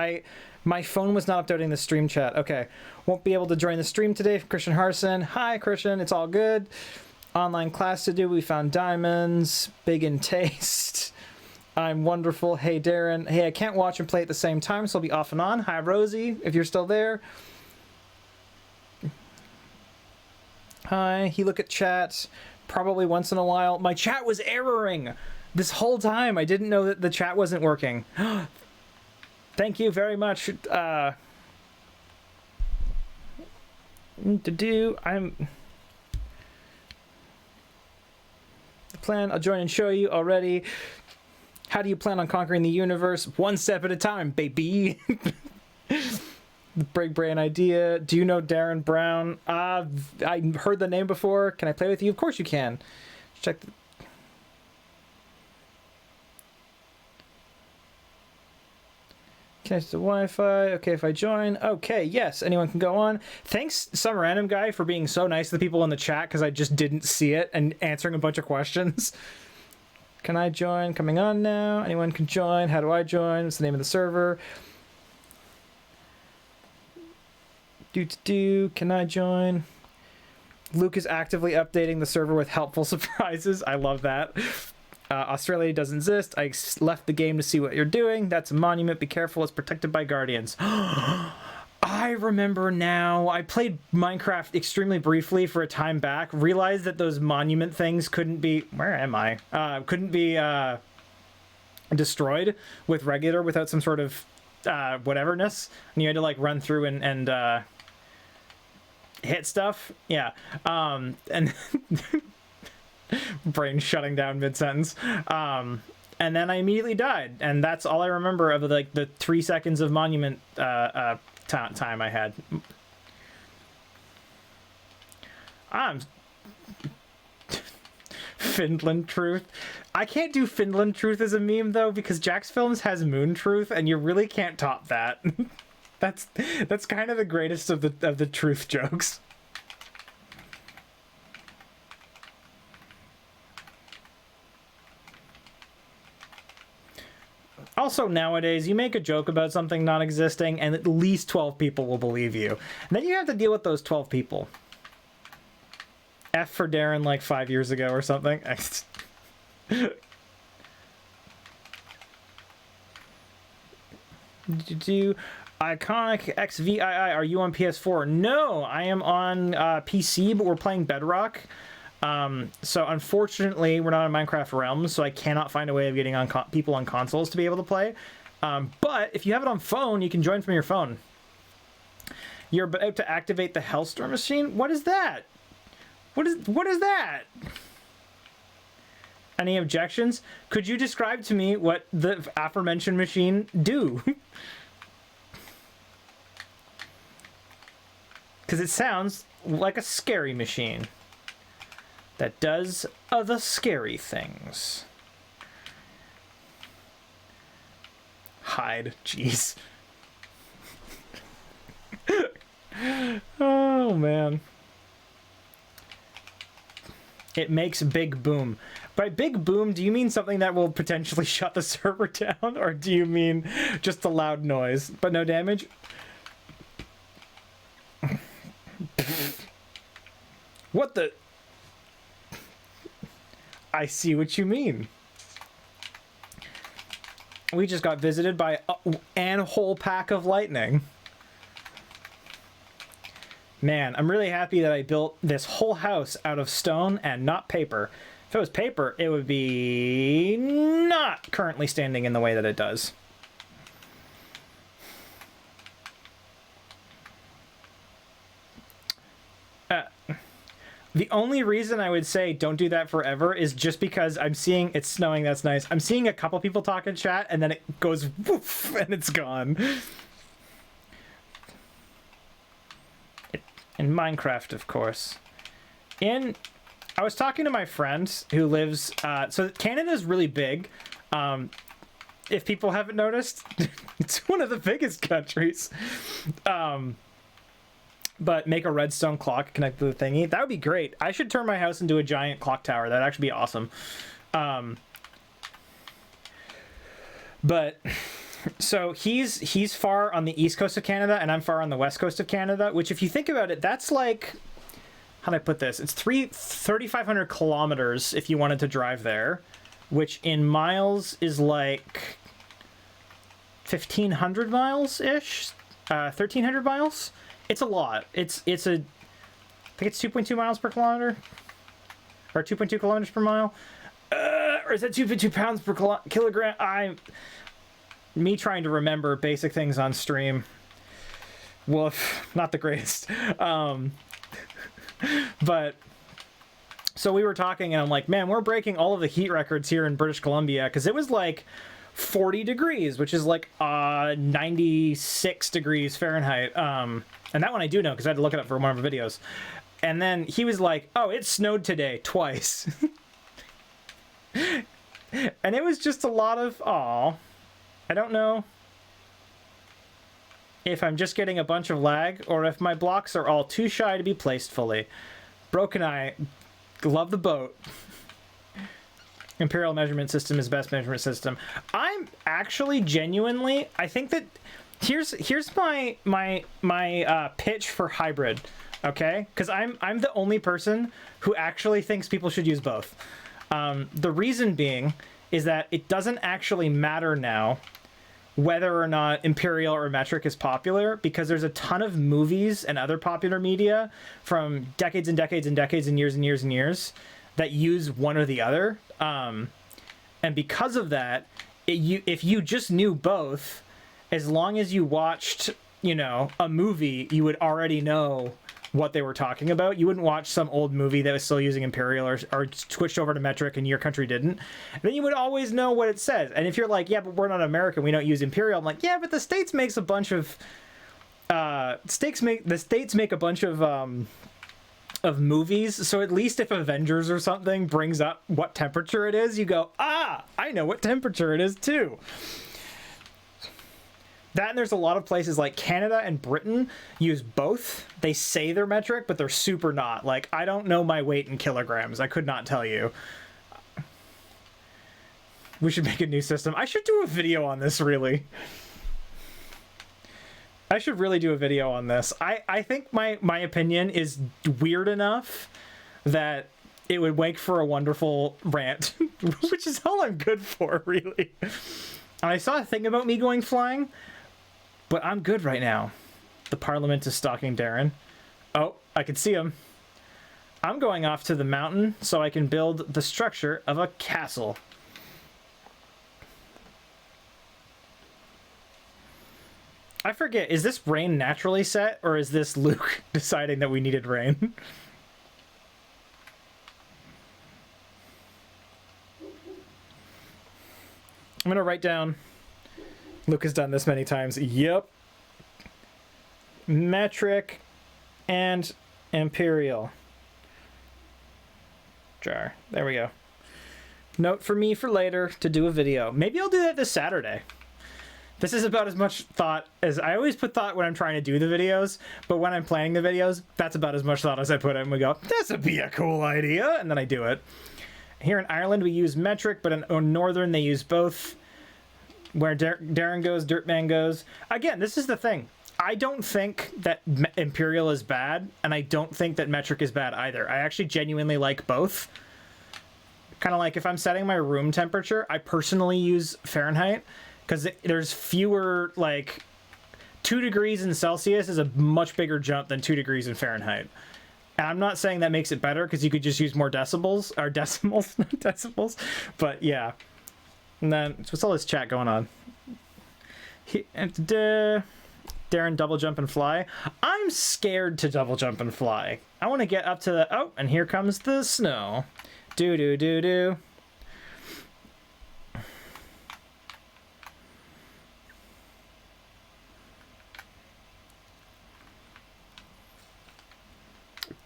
my phone was not updating the stream chat. Okay. Won't be able to join the stream today. Christian Harson. Hi, Christian. It's all good. Online class to do. We found diamonds. Big in taste. I'm wonderful. Hey, Darren. Hey, I can't watch and play at the same time, so I'll be off and on. Hi, Rosie, if you're still there. Hi. He look at chat probably once in a while. My chat was erroring this whole time. I didn't know that the chat wasn't working. Thank you very much. I'm... Plan. I'll join and show you already. How do you plan on conquering the universe? One step at a time, baby. The Big Brain idea. Do you know Darren Brown? I heard the name before. Can I play with you? Of course you can. Check. Connect to Wi-Fi. Okay, if I join. Okay, yes, anyone can go on. Thanks, some random guy, for being so nice to the people in the chat because I just didn't see it and answering a bunch of questions. Can I join? Coming on now. Anyone can join. How do I join? What's the name of the server? Can I join? Luke is actively updating the server with helpful surprises. I love that. Australia doesn't exist. I left the game to see what you're doing. That's a monument. Be careful. It's protected by guardians. I remember now. I played Minecraft extremely briefly for a time back. Realized that those monument things couldn't be... Where am I? Couldn't be destroyed with regular without some sort of whateverness. And you had to like run through and hit stuff. Yeah. And... brain shutting down mid-sentence. And then I immediately died. And that's all I remember of like the 3 seconds of monument time I had. Finland Truth. I can't do Finland Truth as a meme though, because Jax Films has Moon Truth, and you really can't top that. That's kind of the greatest of the truth jokes. Also, nowadays, you make a joke about something not existing, and at least 12 people will believe you. And then you have to deal with those 12 people. F for Darren like 5 years ago or something. Do Iconic XVII, are you on PS4? No, I am on PC, but we're playing Bedrock. So unfortunately, we're not in Minecraft Realms, so I cannot find a way of getting on people on consoles to be able to play. But if you have it on phone, you can join from your phone. You're about to activate the Hellstorm machine? What is that? What is that? Any objections? Could you describe to me what the aforementioned machine do? Because it sounds like a scary machine that does other scary things. Hide. Jeez. Oh, man. It makes big boom. By big boom, do you mean something that will potentially shut the server down? Or do you mean just a loud noise, but no damage? What the... I see what you mean. We just got visited by an whole pack of lightning. Man, I'm really happy that I built this whole house out of stone and not paper. If it was paper, it would be not currently standing in the way that it does. The only reason I would say don't do that forever is just because I'm seeing it's snowing. That's nice. I'm seeing a couple people talk in chat and then it goes woof and it's gone. In Minecraft, of course. I was talking to my friend who lives, so Canada's really big. If people haven't noticed, it's one of the biggest countries. But make a redstone clock connected to the thingy. That would be great. I should turn my house into a giant clock tower. That'd actually be awesome. But so he's far on the east coast of Canada and I'm far on the west coast of Canada, which if you think about it, that's like, how do I put this? It's 3,500 kilometers if you wanted to drive there, which in miles is like 1,500 miles-ish, 1,300 miles. It's a lot. I think it's 2.2 miles per kilometer, or 2.2 kilometers per mile, or is that 2.2 pounds per kilogram? Me trying to remember basic things on stream. Woof, not the greatest. But so we were talking, and I'm like, man, we're breaking all of the heat records here in British Columbia because it was like 40 degrees, which is like 96 degrees Fahrenheit. And that one I do know because I had to look it up for one of our videos. And then he was like, oh, it snowed today twice. And it was just a lot of, aw. I don't know if I'm just getting a bunch of lag or if my blocks are all too shy to be placed fully. Broken Eye, love the boat. Imperial measurement system is best measurement system. I'm actually genuinely, I think that here's my pitch for hybrid, okay? Because I'm the only person who actually thinks people should use both. The reason being is that it doesn't actually matter now whether or not imperial or metric is popular, because there's a ton of movies and other popular media from decades and decades and decades and years and years and years that use one or the other. And because of that, if you just knew both, as long as you watched, a movie, you would already know what they were talking about. You wouldn't watch some old movie that was still using imperial or switched over to metric and your country didn't. Then you would always know what it says. And if you're like, yeah, but we're not American, we don't use imperial. I'm like, yeah, but the States makes a bunch of the states make a bunch of movies, so at least if Avengers or something brings up what temperature it is, you go, ah, I know what temperature it is too. That, and there's a lot of places like Canada and Britain use both. They say they're metric, but they're super not. Like, I don't know my weight in kilograms. I could not tell you. We should make a new system. I should do a video on this, really. I should really do a video on this. I think my opinion is weird enough that it would make for a wonderful rant, which is all I'm good for, really. I saw a thing about me going flying, but I'm good right now. The Parliament is stalking Darren. Oh, I can see him. I'm going off to the mountain so I can build the structure of a castle. I forget, is this rain naturally set, or is this Luke deciding that we needed rain? I'm gonna write down, Luke has done this many times, yep. Metric and imperial. Jar, there we go. Note for me for later to do a video. Maybe I'll do that this Saturday. This is about as much thought as I always put thought when I'm trying to do the videos, but when I'm planning the videos, that's about as much thought as I put in. We go, this would be a cool idea, and then I do it. Here in Ireland, we use metric, but in Northern, they use both. Where Darren goes, Dirtman goes. Again, this is the thing. I don't think that imperial is bad, and I don't think that metric is bad either. I actually genuinely like both. Kind of like if I'm setting my room temperature, I personally use Fahrenheit, because there's fewer, like, 2 degrees in Celsius is a much bigger jump than 2 degrees in Fahrenheit. And I'm not saying that makes it better, because you could just use more decibels, or decimals, not decibels, but yeah. And then, what's all this chat going on? Darren double jump and fly. I'm scared to double jump and fly. I want to get up to the... Oh, and here comes the snow. Do.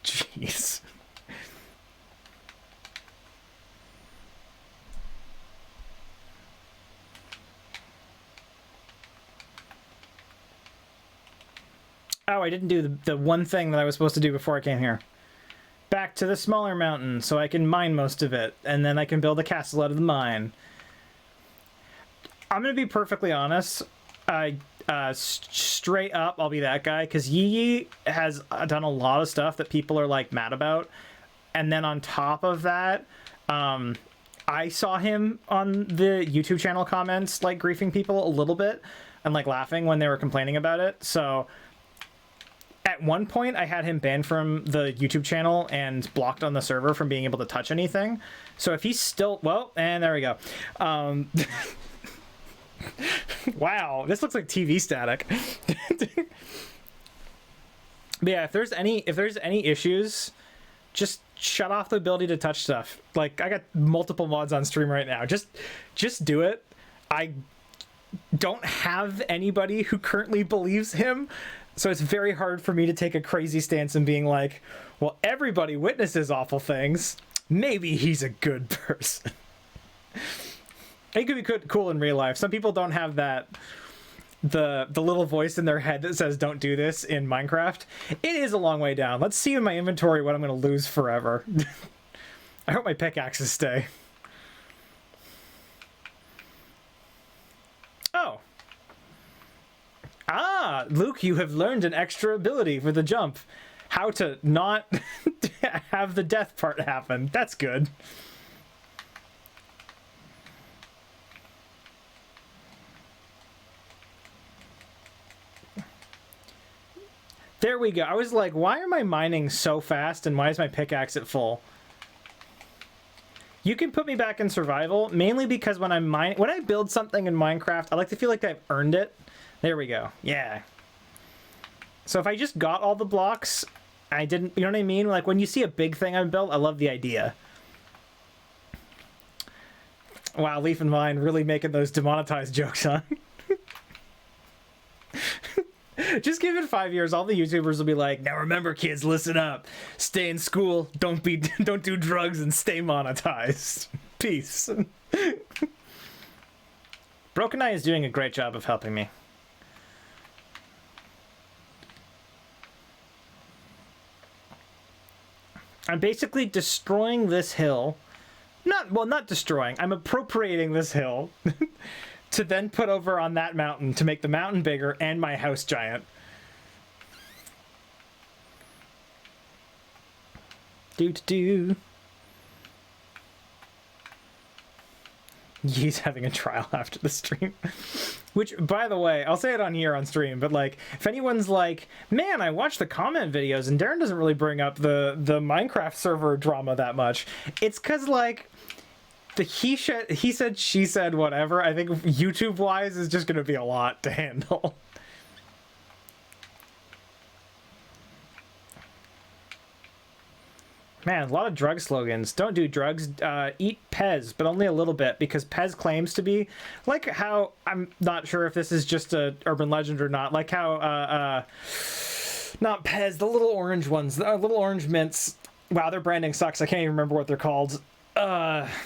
Jeez. Oh, I didn't do the one thing that I was supposed to do before I came here. Back to the smaller mountain so I can mine most of it, and then I can build a castle out of the mine. I'm gonna be perfectly honest. Straight up, I'll be that guy, because Yi has done a lot of stuff that people are, like, mad about. And then on top of that, I saw him on the YouTube channel comments, like, griefing people a little bit and, like, laughing when they were complaining about it. So at one point, I had him banned from the YouTube channel and blocked on the server from being able to touch anything. So if he's still... Well, and there we go. Wow, this looks like TV static. But yeah, if there's any issues, just shut off the ability to touch stuff. Like, I got multiple mods on stream right now. Just do it. I don't have anybody who currently believes him, so it's very hard for me to take a crazy stance and being like, well, everybody witnesses awful things. Maybe he's a good person. It could be cool in real life. Some people don't have that, the little voice in their head that says don't do this in Minecraft. It is a long way down. Let's see in my inventory what I'm going to lose forever. I hope my pickaxes stay. Oh. Ah, Luke, you have learned an extra ability for the jump. How to not have the death part happen. That's good. There we go. I was like, why am I mining so fast and why is my pickaxe at full? You can put me back in survival, mainly because when I build something in Minecraft, I like to feel like I've earned it. There we go. Yeah. So if I just got all the blocks, I didn't, you know what I mean? Like when you see a big thing I've built, I love the idea. Wow, Leaf and Vine really making those demonetized jokes, huh? Just give it 5 years, all the YouTubers will be like, now remember kids, listen up. Stay in school, don't do drugs, and stay monetized. Peace. Broken Eye is doing a great job of helping me. I'm basically destroying this hill. Not destroying, I'm appropriating this hill to then put over on that mountain to make the mountain bigger and my house giant. Do. He's having a trial after the stream. Which, by the way, I'll say it on here on stream, but like, if anyone's like, man, I watch the comment videos and Darren doesn't really bring up the Minecraft server drama that much, it's because, like, the he said, she said, whatever, I think YouTube-wise is just going to be a lot to handle. Man, a lot of drug slogans. Don't do drugs. Eat Pez, but only a little bit, because Pez claims to be, like how, I'm not sure if this is just a urban legend or not, like how, not Pez, the little orange ones, the little orange mints. Wow, their branding sucks. I can't even remember what they're called.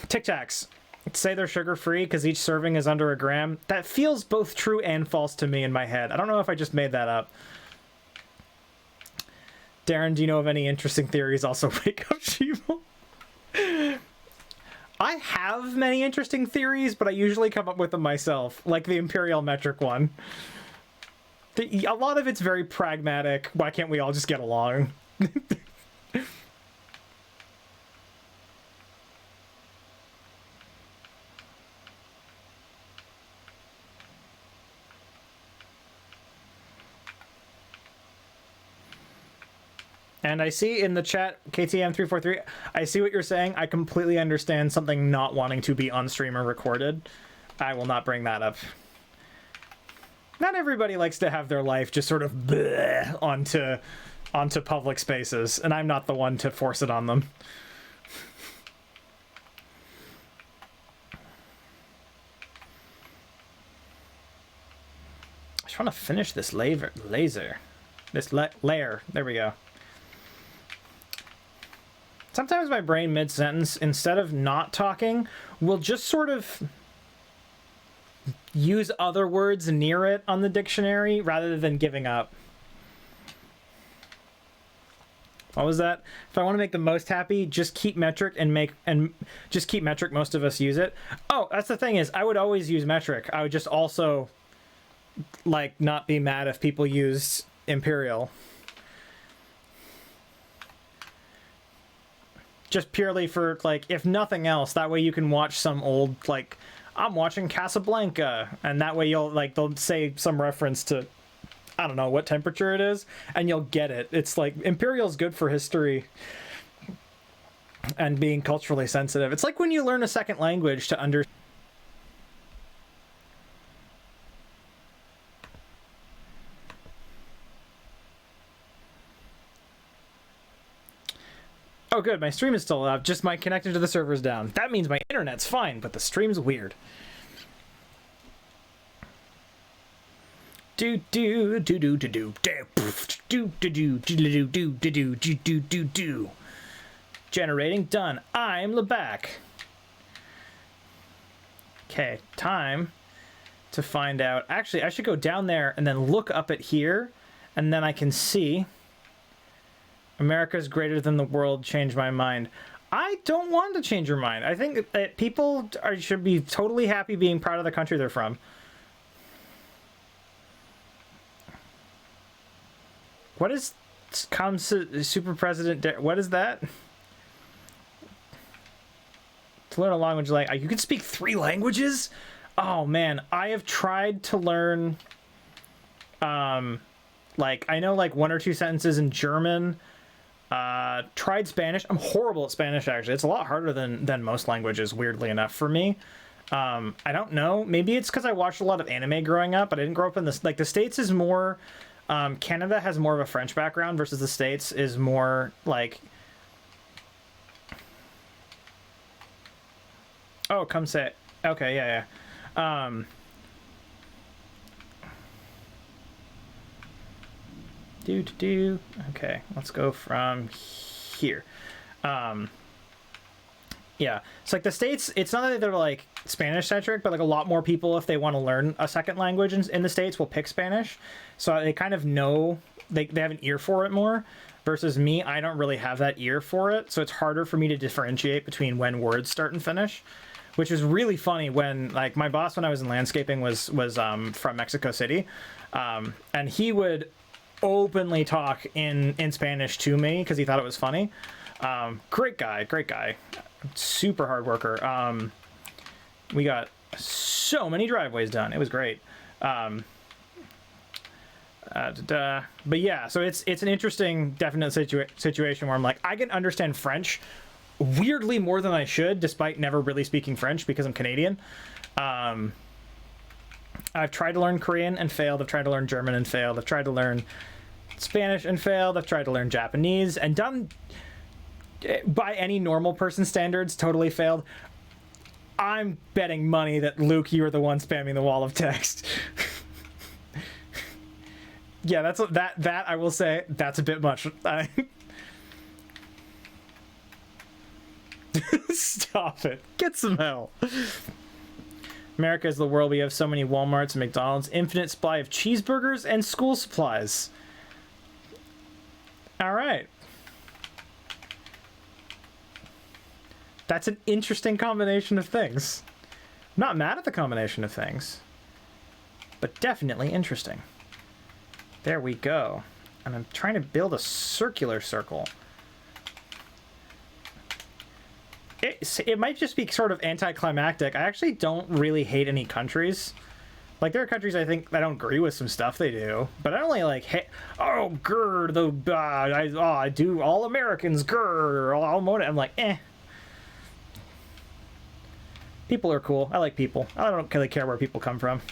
Tic Tacs. Say they're sugar-free because each serving is under a gram. That feels both true and false to me in my head. I don't know if I just made that up. Darren, do you know of any interesting theories? Also, wake up, Sheeple. I have many interesting theories, but I usually come up with them myself, like the Imperial metric one. A lot of it's very pragmatic. Why can't we all just get along? And I see in the chat, KTM343, I see what you're saying. I completely understand something not wanting to be on stream or recorded. I will not bring that up. Not everybody likes to have their life just sort of bleh onto public spaces, and I'm not the one to force it on them. I just want to finish this laser. This layer. There we go. Sometimes my brain mid-sentence, instead of not talking, will just sort of use other words near it on the dictionary rather than giving up. What was that? If I want to make the most happy, just keep metric and just keep metric. Most of us use it. Oh, that's the thing is, I would always use metric. I would just also like not be mad if people used imperial. Just purely for, like, if nothing else, that way you can watch some old, like, I'm watching Casablanca, and that way you'll, like, they'll say some reference to, I don't know what temperature it is, and you'll get it. It's like, Imperial's good for history and being culturally sensitive. It's like when you learn a second language to understand. Oh good, my stream is still up, just my connection to the server's down. That means my internet's fine, but the stream's weird. Do do do do do do do do do do do do do do do do. Generating done. I'm Lebac. Okay, time to find out. Actually, I should go down there and then look up at here, and then I can see. America's greater than the world. Change my mind. I don't want to change your mind. I think that people should be totally happy being proud of the country they're from. What is Super President? What is that? To learn a language like you can speak 3 languages? Oh man, I have tried to learn. Like I know like 1 or 2 sentences in German. Tried Spanish. I'm horrible at Spanish, actually. It's a lot harder than most languages, weirdly enough, for me. I don't know. Maybe it's because I watched a lot of anime growing up, but I didn't grow up in this. Like, the States is more... Canada has more of a French background versus the States is more, like... Oh, come say it. Okay, yeah. Okay, let's go from here. Yeah, it's like the States, it's not that they're like Spanish centric, but like a lot more people, if they want to learn a second language in the States, will pick Spanish. So they kind of know, they have an ear for it more. Versus me, I don't really have that ear for it. So it's harder for me to differentiate between when words start and finish. Which is really funny when, like, my boss when I was in landscaping was from Mexico City. And he would openly talk in Spanish to me because he thought it was funny. Great guy, super hard worker. We got so many driveways done. It was great. But yeah, so it's an interesting, definite situation where I'm like, I can understand French weirdly more than I should, despite never really speaking French because I'm Canadian. I've tried to learn Korean and failed. I've tried to learn German and failed. I've tried to learn Spanish and failed. I've tried to learn Japanese and done, by any normal person standards, totally failed. I'm betting money that, Luke, you were the one spamming the wall of text. Yeah, that's that I will say, that's a bit much. Stop it. Get some help. America is the world. We have so many Walmarts and McDonald's, infinite supply of cheeseburgers and school supplies. All right. That's an interesting combination of things. I'm not mad at the combination of things, but definitely interesting. There we go. And I'm trying to build a circular circle. It might just be sort of anticlimactic. I actually don't really hate any countries. Like, there are countries I think I don't agree with some stuff they do, but I don't really like, hey, oh, grr, I do all Americans, grr, all Mona. I'm like, eh. People are cool. I like people. I don't really care where people come from.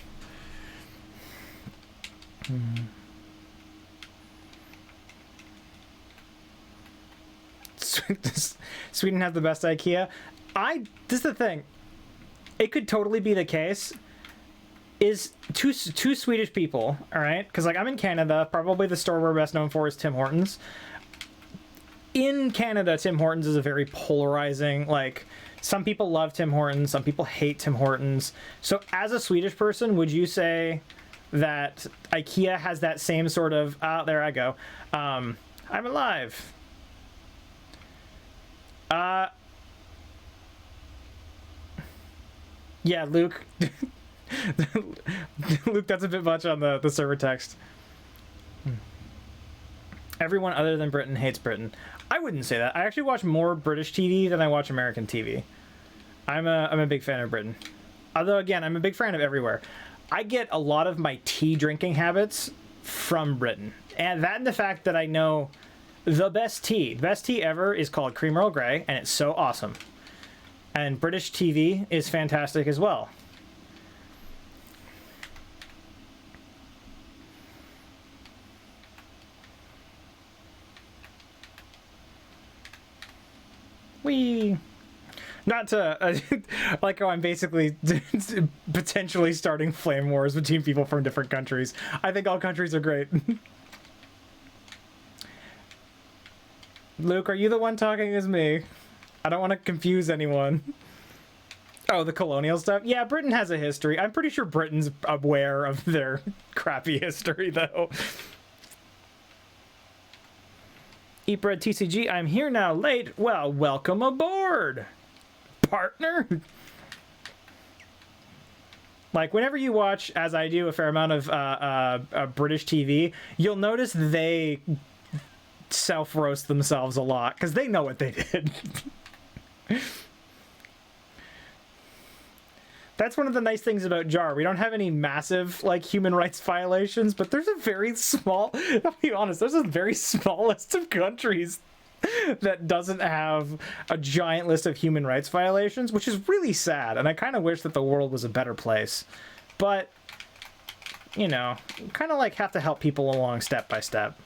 Sweden has the best IKEA. This is the thing. It could totally be the case. Is two Swedish people, all right? Because like I'm in Canada, probably the store we're best known for is Tim Hortons. In Canada, Tim Hortons is a very polarizing. Like, some people love Tim Hortons, some people hate Tim Hortons. So, as a Swedish person, would you say that IKEA has that same sort of? There I go. I'm alive. Yeah, Luke. Luke, that's a bit much on the server text. Everyone other than Britain hates Britain. I wouldn't say that. I actually watch more British TV than I watch American TV. I'm a big fan of Britain. Although, again, I'm a big fan of everywhere. I get a lot of my tea drinking habits from Britain. And that and the fact that I know the best tea. The best tea ever is called Cream Earl Grey, and it's so awesome. And British TV is fantastic as well. Whee! Not to like how I'm basically potentially starting flame wars between people from different countries. I think all countries are great. Luke, are you the one talking as me? I don't want to confuse anyone. Oh, the colonial stuff? Yeah, Britain has a history. I'm pretty sure Britain's aware of their crappy history, though. Eat Bread TCG, I'm here now late. Well, welcome aboard, partner. Like, whenever you watch, as I do, a fair amount of British TV, you'll notice they self-roast themselves a lot, because they know what they did. That's one of the nice things about JAR. We don't have any massive, like, human rights violations, but there's a very small, I'll be honest, there's a very small list of countries that doesn't have a giant list of human rights violations, which is really sad, and I kind of wish that the world was a better place. But, you know, kind of like have to help people along step by step.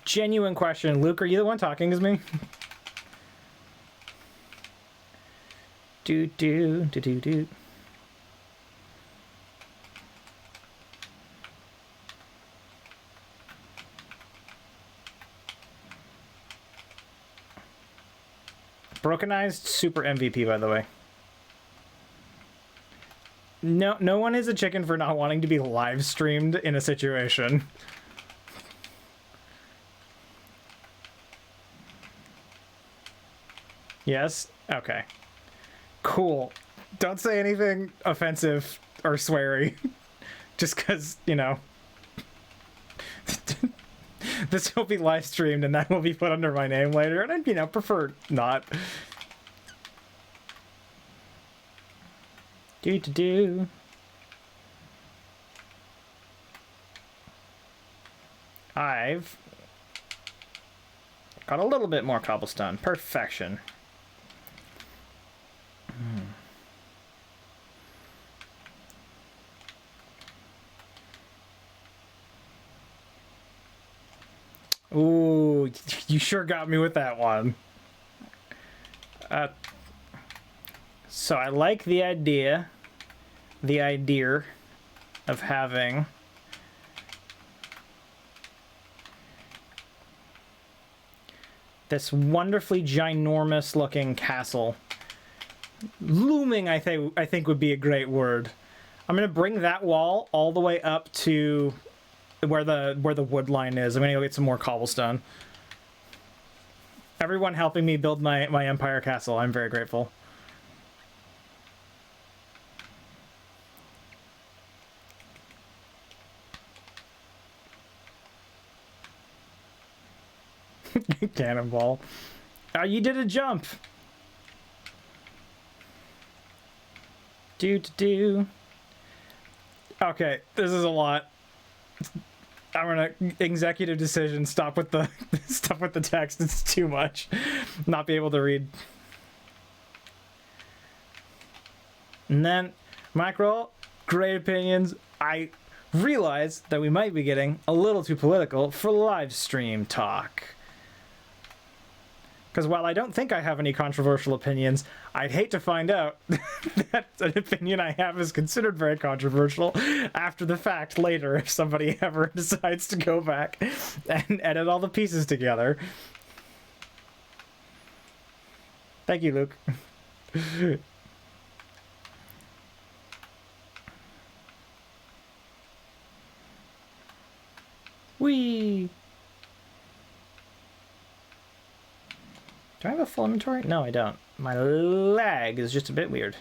Genuine question. Luke, are you the one talking as me? Do. Brokenized, super MVP, by the way. No one is a chicken for not wanting to be live streamed in a situation. Yes? Okay. Cool. Don't say anything offensive or sweary. Just because, you know. This will be live streamed and that will be put under my name later. And I'd, you know, prefer not. Do. I've got a little bit more cobblestone. Perfection. Ooh, you sure got me with that one. So I like the idea of having this wonderfully ginormous looking castle. Looming, I think would be a great word. I'm gonna bring that wall all the way up to where the wood line is. I'm gonna go get some more cobblestone. Everyone helping me build my empire castle. I'm very grateful. Cannonball. You did a jump. Do. Okay, this is a lot. I'm gonna executive decision. Stop with the stuff with the text. It's too much. Not be able to read. And then Mackerel, great opinions. I realize that we might be getting a little too political for live stream talk. Because while I don't think I have any controversial opinions, I'd hate to find out that an opinion I have is considered very controversial after the fact later if somebody ever decides to go back and edit all the pieces together. Thank you, Luke. Whee! Do I have a full inventory? No, I don't. My lag is just a bit weird.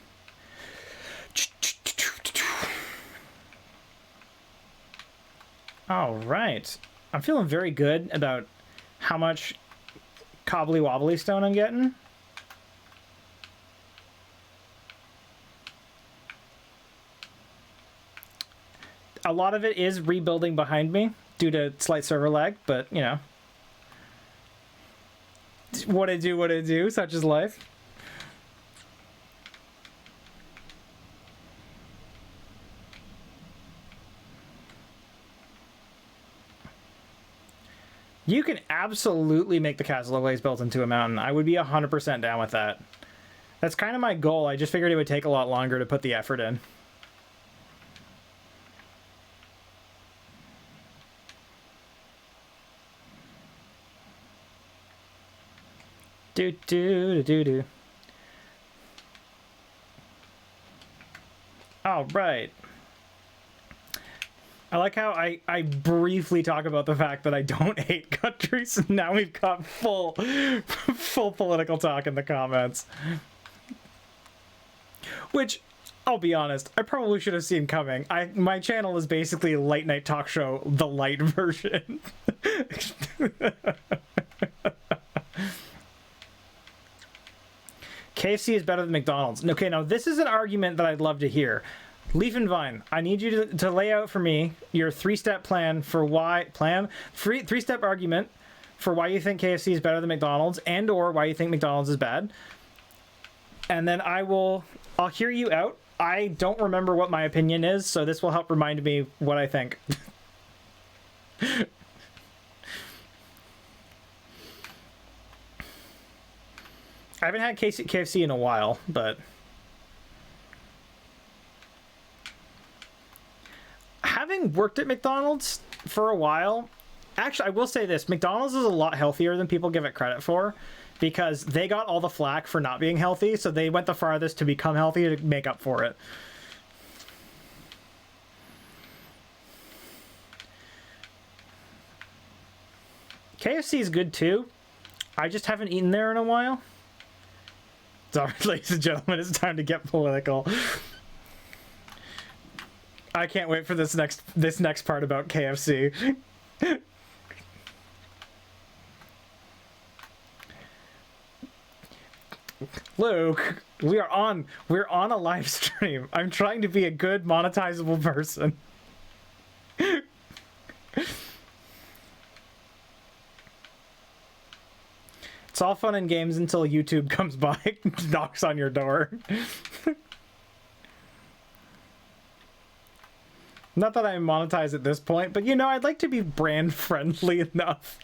All right. I'm feeling very good about how much cobbly wobbly stone I'm getting. A lot of it is rebuilding behind me due to slight server lag, but you know. What I do, such is life. You can absolutely make the Castle of Ways built into a mountain. I would be 100% down with that. That's kind of my goal. I just figured it would take a lot longer to put the effort in. Do. All right. I like how I briefly talk about the fact that I don't hate countries, and now we've got full political talk in the comments. Which, I'll be honest, I probably should have seen coming. My channel is basically a late night talk show, the light version. KFC is better than McDonald's. Okay, now this is an argument that I'd love to hear. Leaf and Vine, I need you to lay out for me your three-step plan for why three-step argument for why you think KFC is better than McDonald's and or why you think McDonald's is bad. And then I'll hear you out. I don't remember what my opinion is, so this will help remind me what I think. I haven't had KFC in a while, but having worked at McDonald's for a while, actually, I will say this, McDonald's is a lot healthier than people give it credit for because they got all the flack for not being healthy, so they went the farthest to become healthy to make up for it. KFC is good too. I just haven't eaten there in a while. Sorry, ladies and gentlemen, it's time to get political. I can't wait for this next part about KFC. Luke, we're on a live stream. I'm trying to be a good monetizable person. It's all fun and games until YouTube comes by and knocks on your door. Not that I monetize at this point, but you know, I'd like to be brand friendly enough.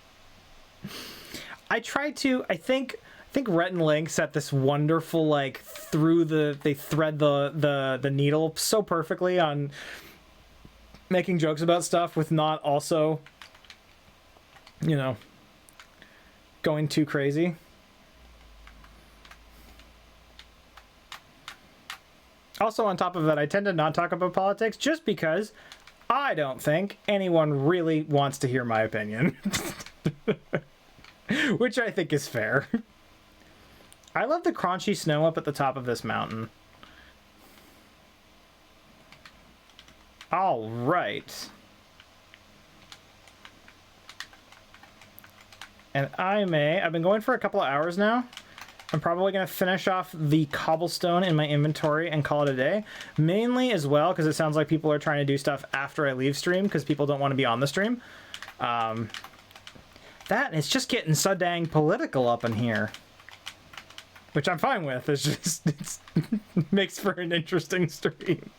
I think Rhett and Link set this wonderful, like, they thread the needle so perfectly on making jokes about stuff with not also, you know, going too crazy. Also, on top of that, I tend to not talk about politics just because I don't think anyone really wants to hear my opinion. Which I think is fair. I love the crunchy snow up at the top of this mountain. All right. And I've been going for a couple of hours now. I'm probably going to finish off the cobblestone in my inventory and call it a day. Mainly as well, because it sounds like people are trying to do stuff after I leave stream, because people don't want to be on the stream. That, and it's just getting so dang political up in here. Which I'm fine with. It's just, it makes for an interesting stream.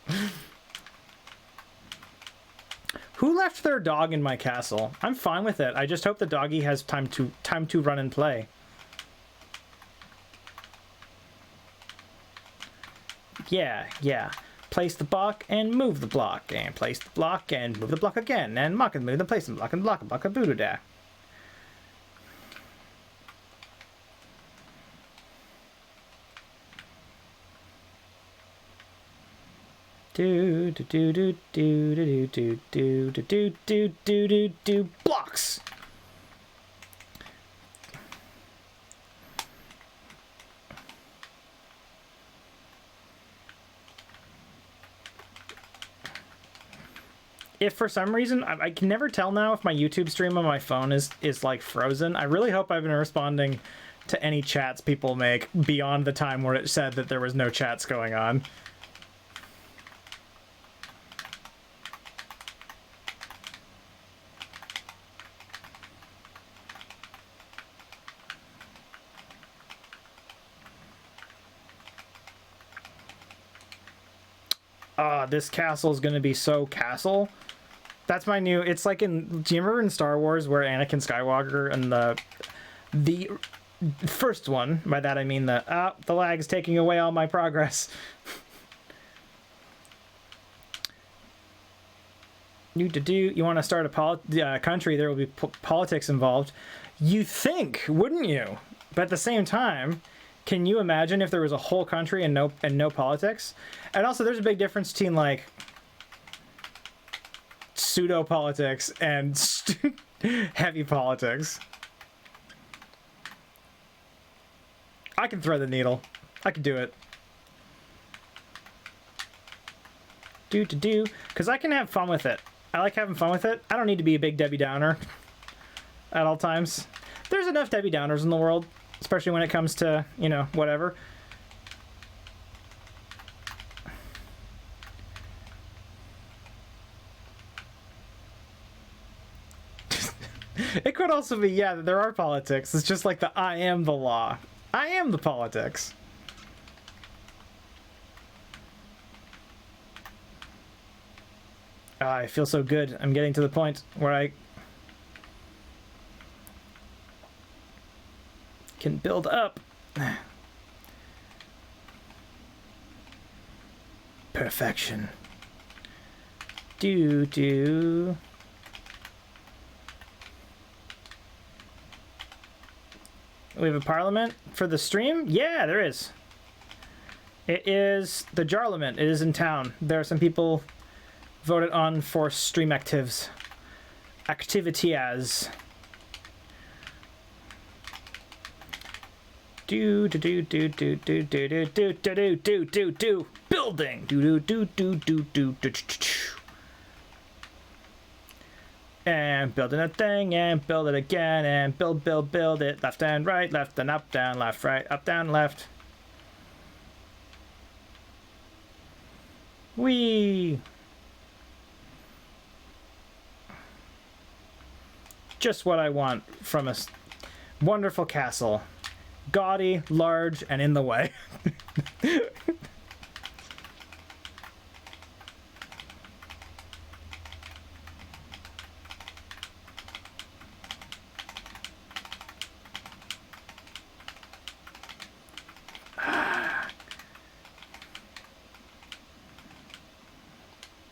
Who left their dog in my castle? I'm fine with it. I just hope the doggy has time to run and play. Yeah. Place the block and move the block, and place the block and move the block again, and mock and move the place and block a voodoo da. Blocks. If for some reason I can never tell now if my YouTube stream on my phone is like frozen. I really hope I've been responding to any chats people make beyond the time where it said that there was no chats going on. This castle is going to be so castle. That's my new... It's like in... Do you remember in Star Wars where Anakin Skywalker and the first one, by that I mean the lag's taking away all my progress. You want to start a country, there will be politics involved. You think, wouldn't you? But at the same time... Can you imagine if there was a whole country and no politics? And also, there's a big difference between like pseudo politics and heavy politics. I can thread the needle. I can do it. Because I can have fun with it. I like having fun with it. I don't need to be a big Debbie Downer at all times. There's enough Debbie Downers in the world. Especially when it comes to, you know, whatever. It could also be, yeah, there are politics. It's just like the I am the law. I am the politics. I feel so good. I'm getting to the point where I can build up. Perfection. We have a parliament for the stream? Yeah, there is. It is the Jarlament. It is in town. There are some people voted on for stream activities. Building. And building a thing and build it again and build it. Left and right, left and up, down, left, right, up, down, left. Whee! Just what I want from a wonderful castle. Gaudy, large, and in the way.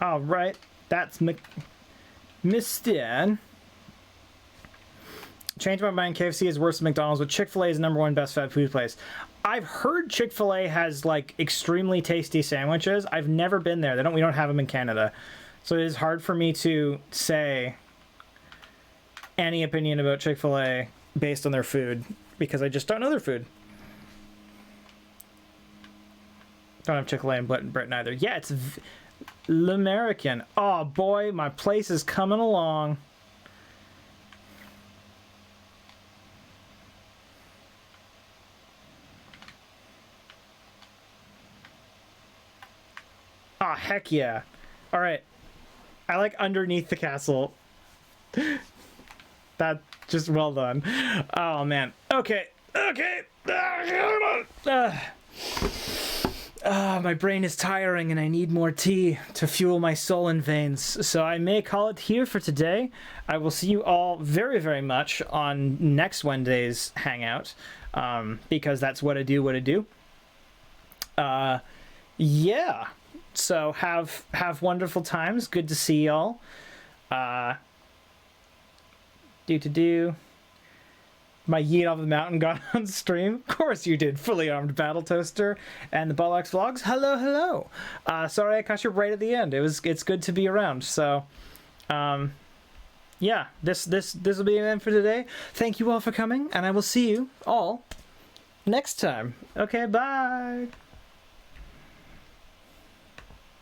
All right, that's Mr. Change my mind, KFC is worse than McDonald's, but Chick-fil-A is #1 best fast food place. I've heard Chick-fil-A has like extremely tasty sandwiches. I've never been there. We don't have them in Canada. So it is hard for me to say any opinion about Chick-fil-A based on their food because I just don't know their food. Don't have Chick-fil-A in Britain either. Yeah, it's L'American. Oh boy, my place is coming along. Ah, heck yeah. All right. I like underneath the castle. That just well done. Oh man. Okay. Okay. My brain is tiring and I need more tea to fuel my soul and veins. So I may call it here for today. I will see you all very, very much on next Wednesday's Hangout, because that's what I do. Yeah. So have wonderful times. Good to see y'all. My Yeet Off the Mountain got on stream. Of course you did. Fully Armed Battle Toaster and the Bollocks Vlogs. Hello. Sorry I caught you right at the end. It's good to be around. So, yeah, this will be an end for today. Thank you all for coming, and I will see you all next time. Okay, bye.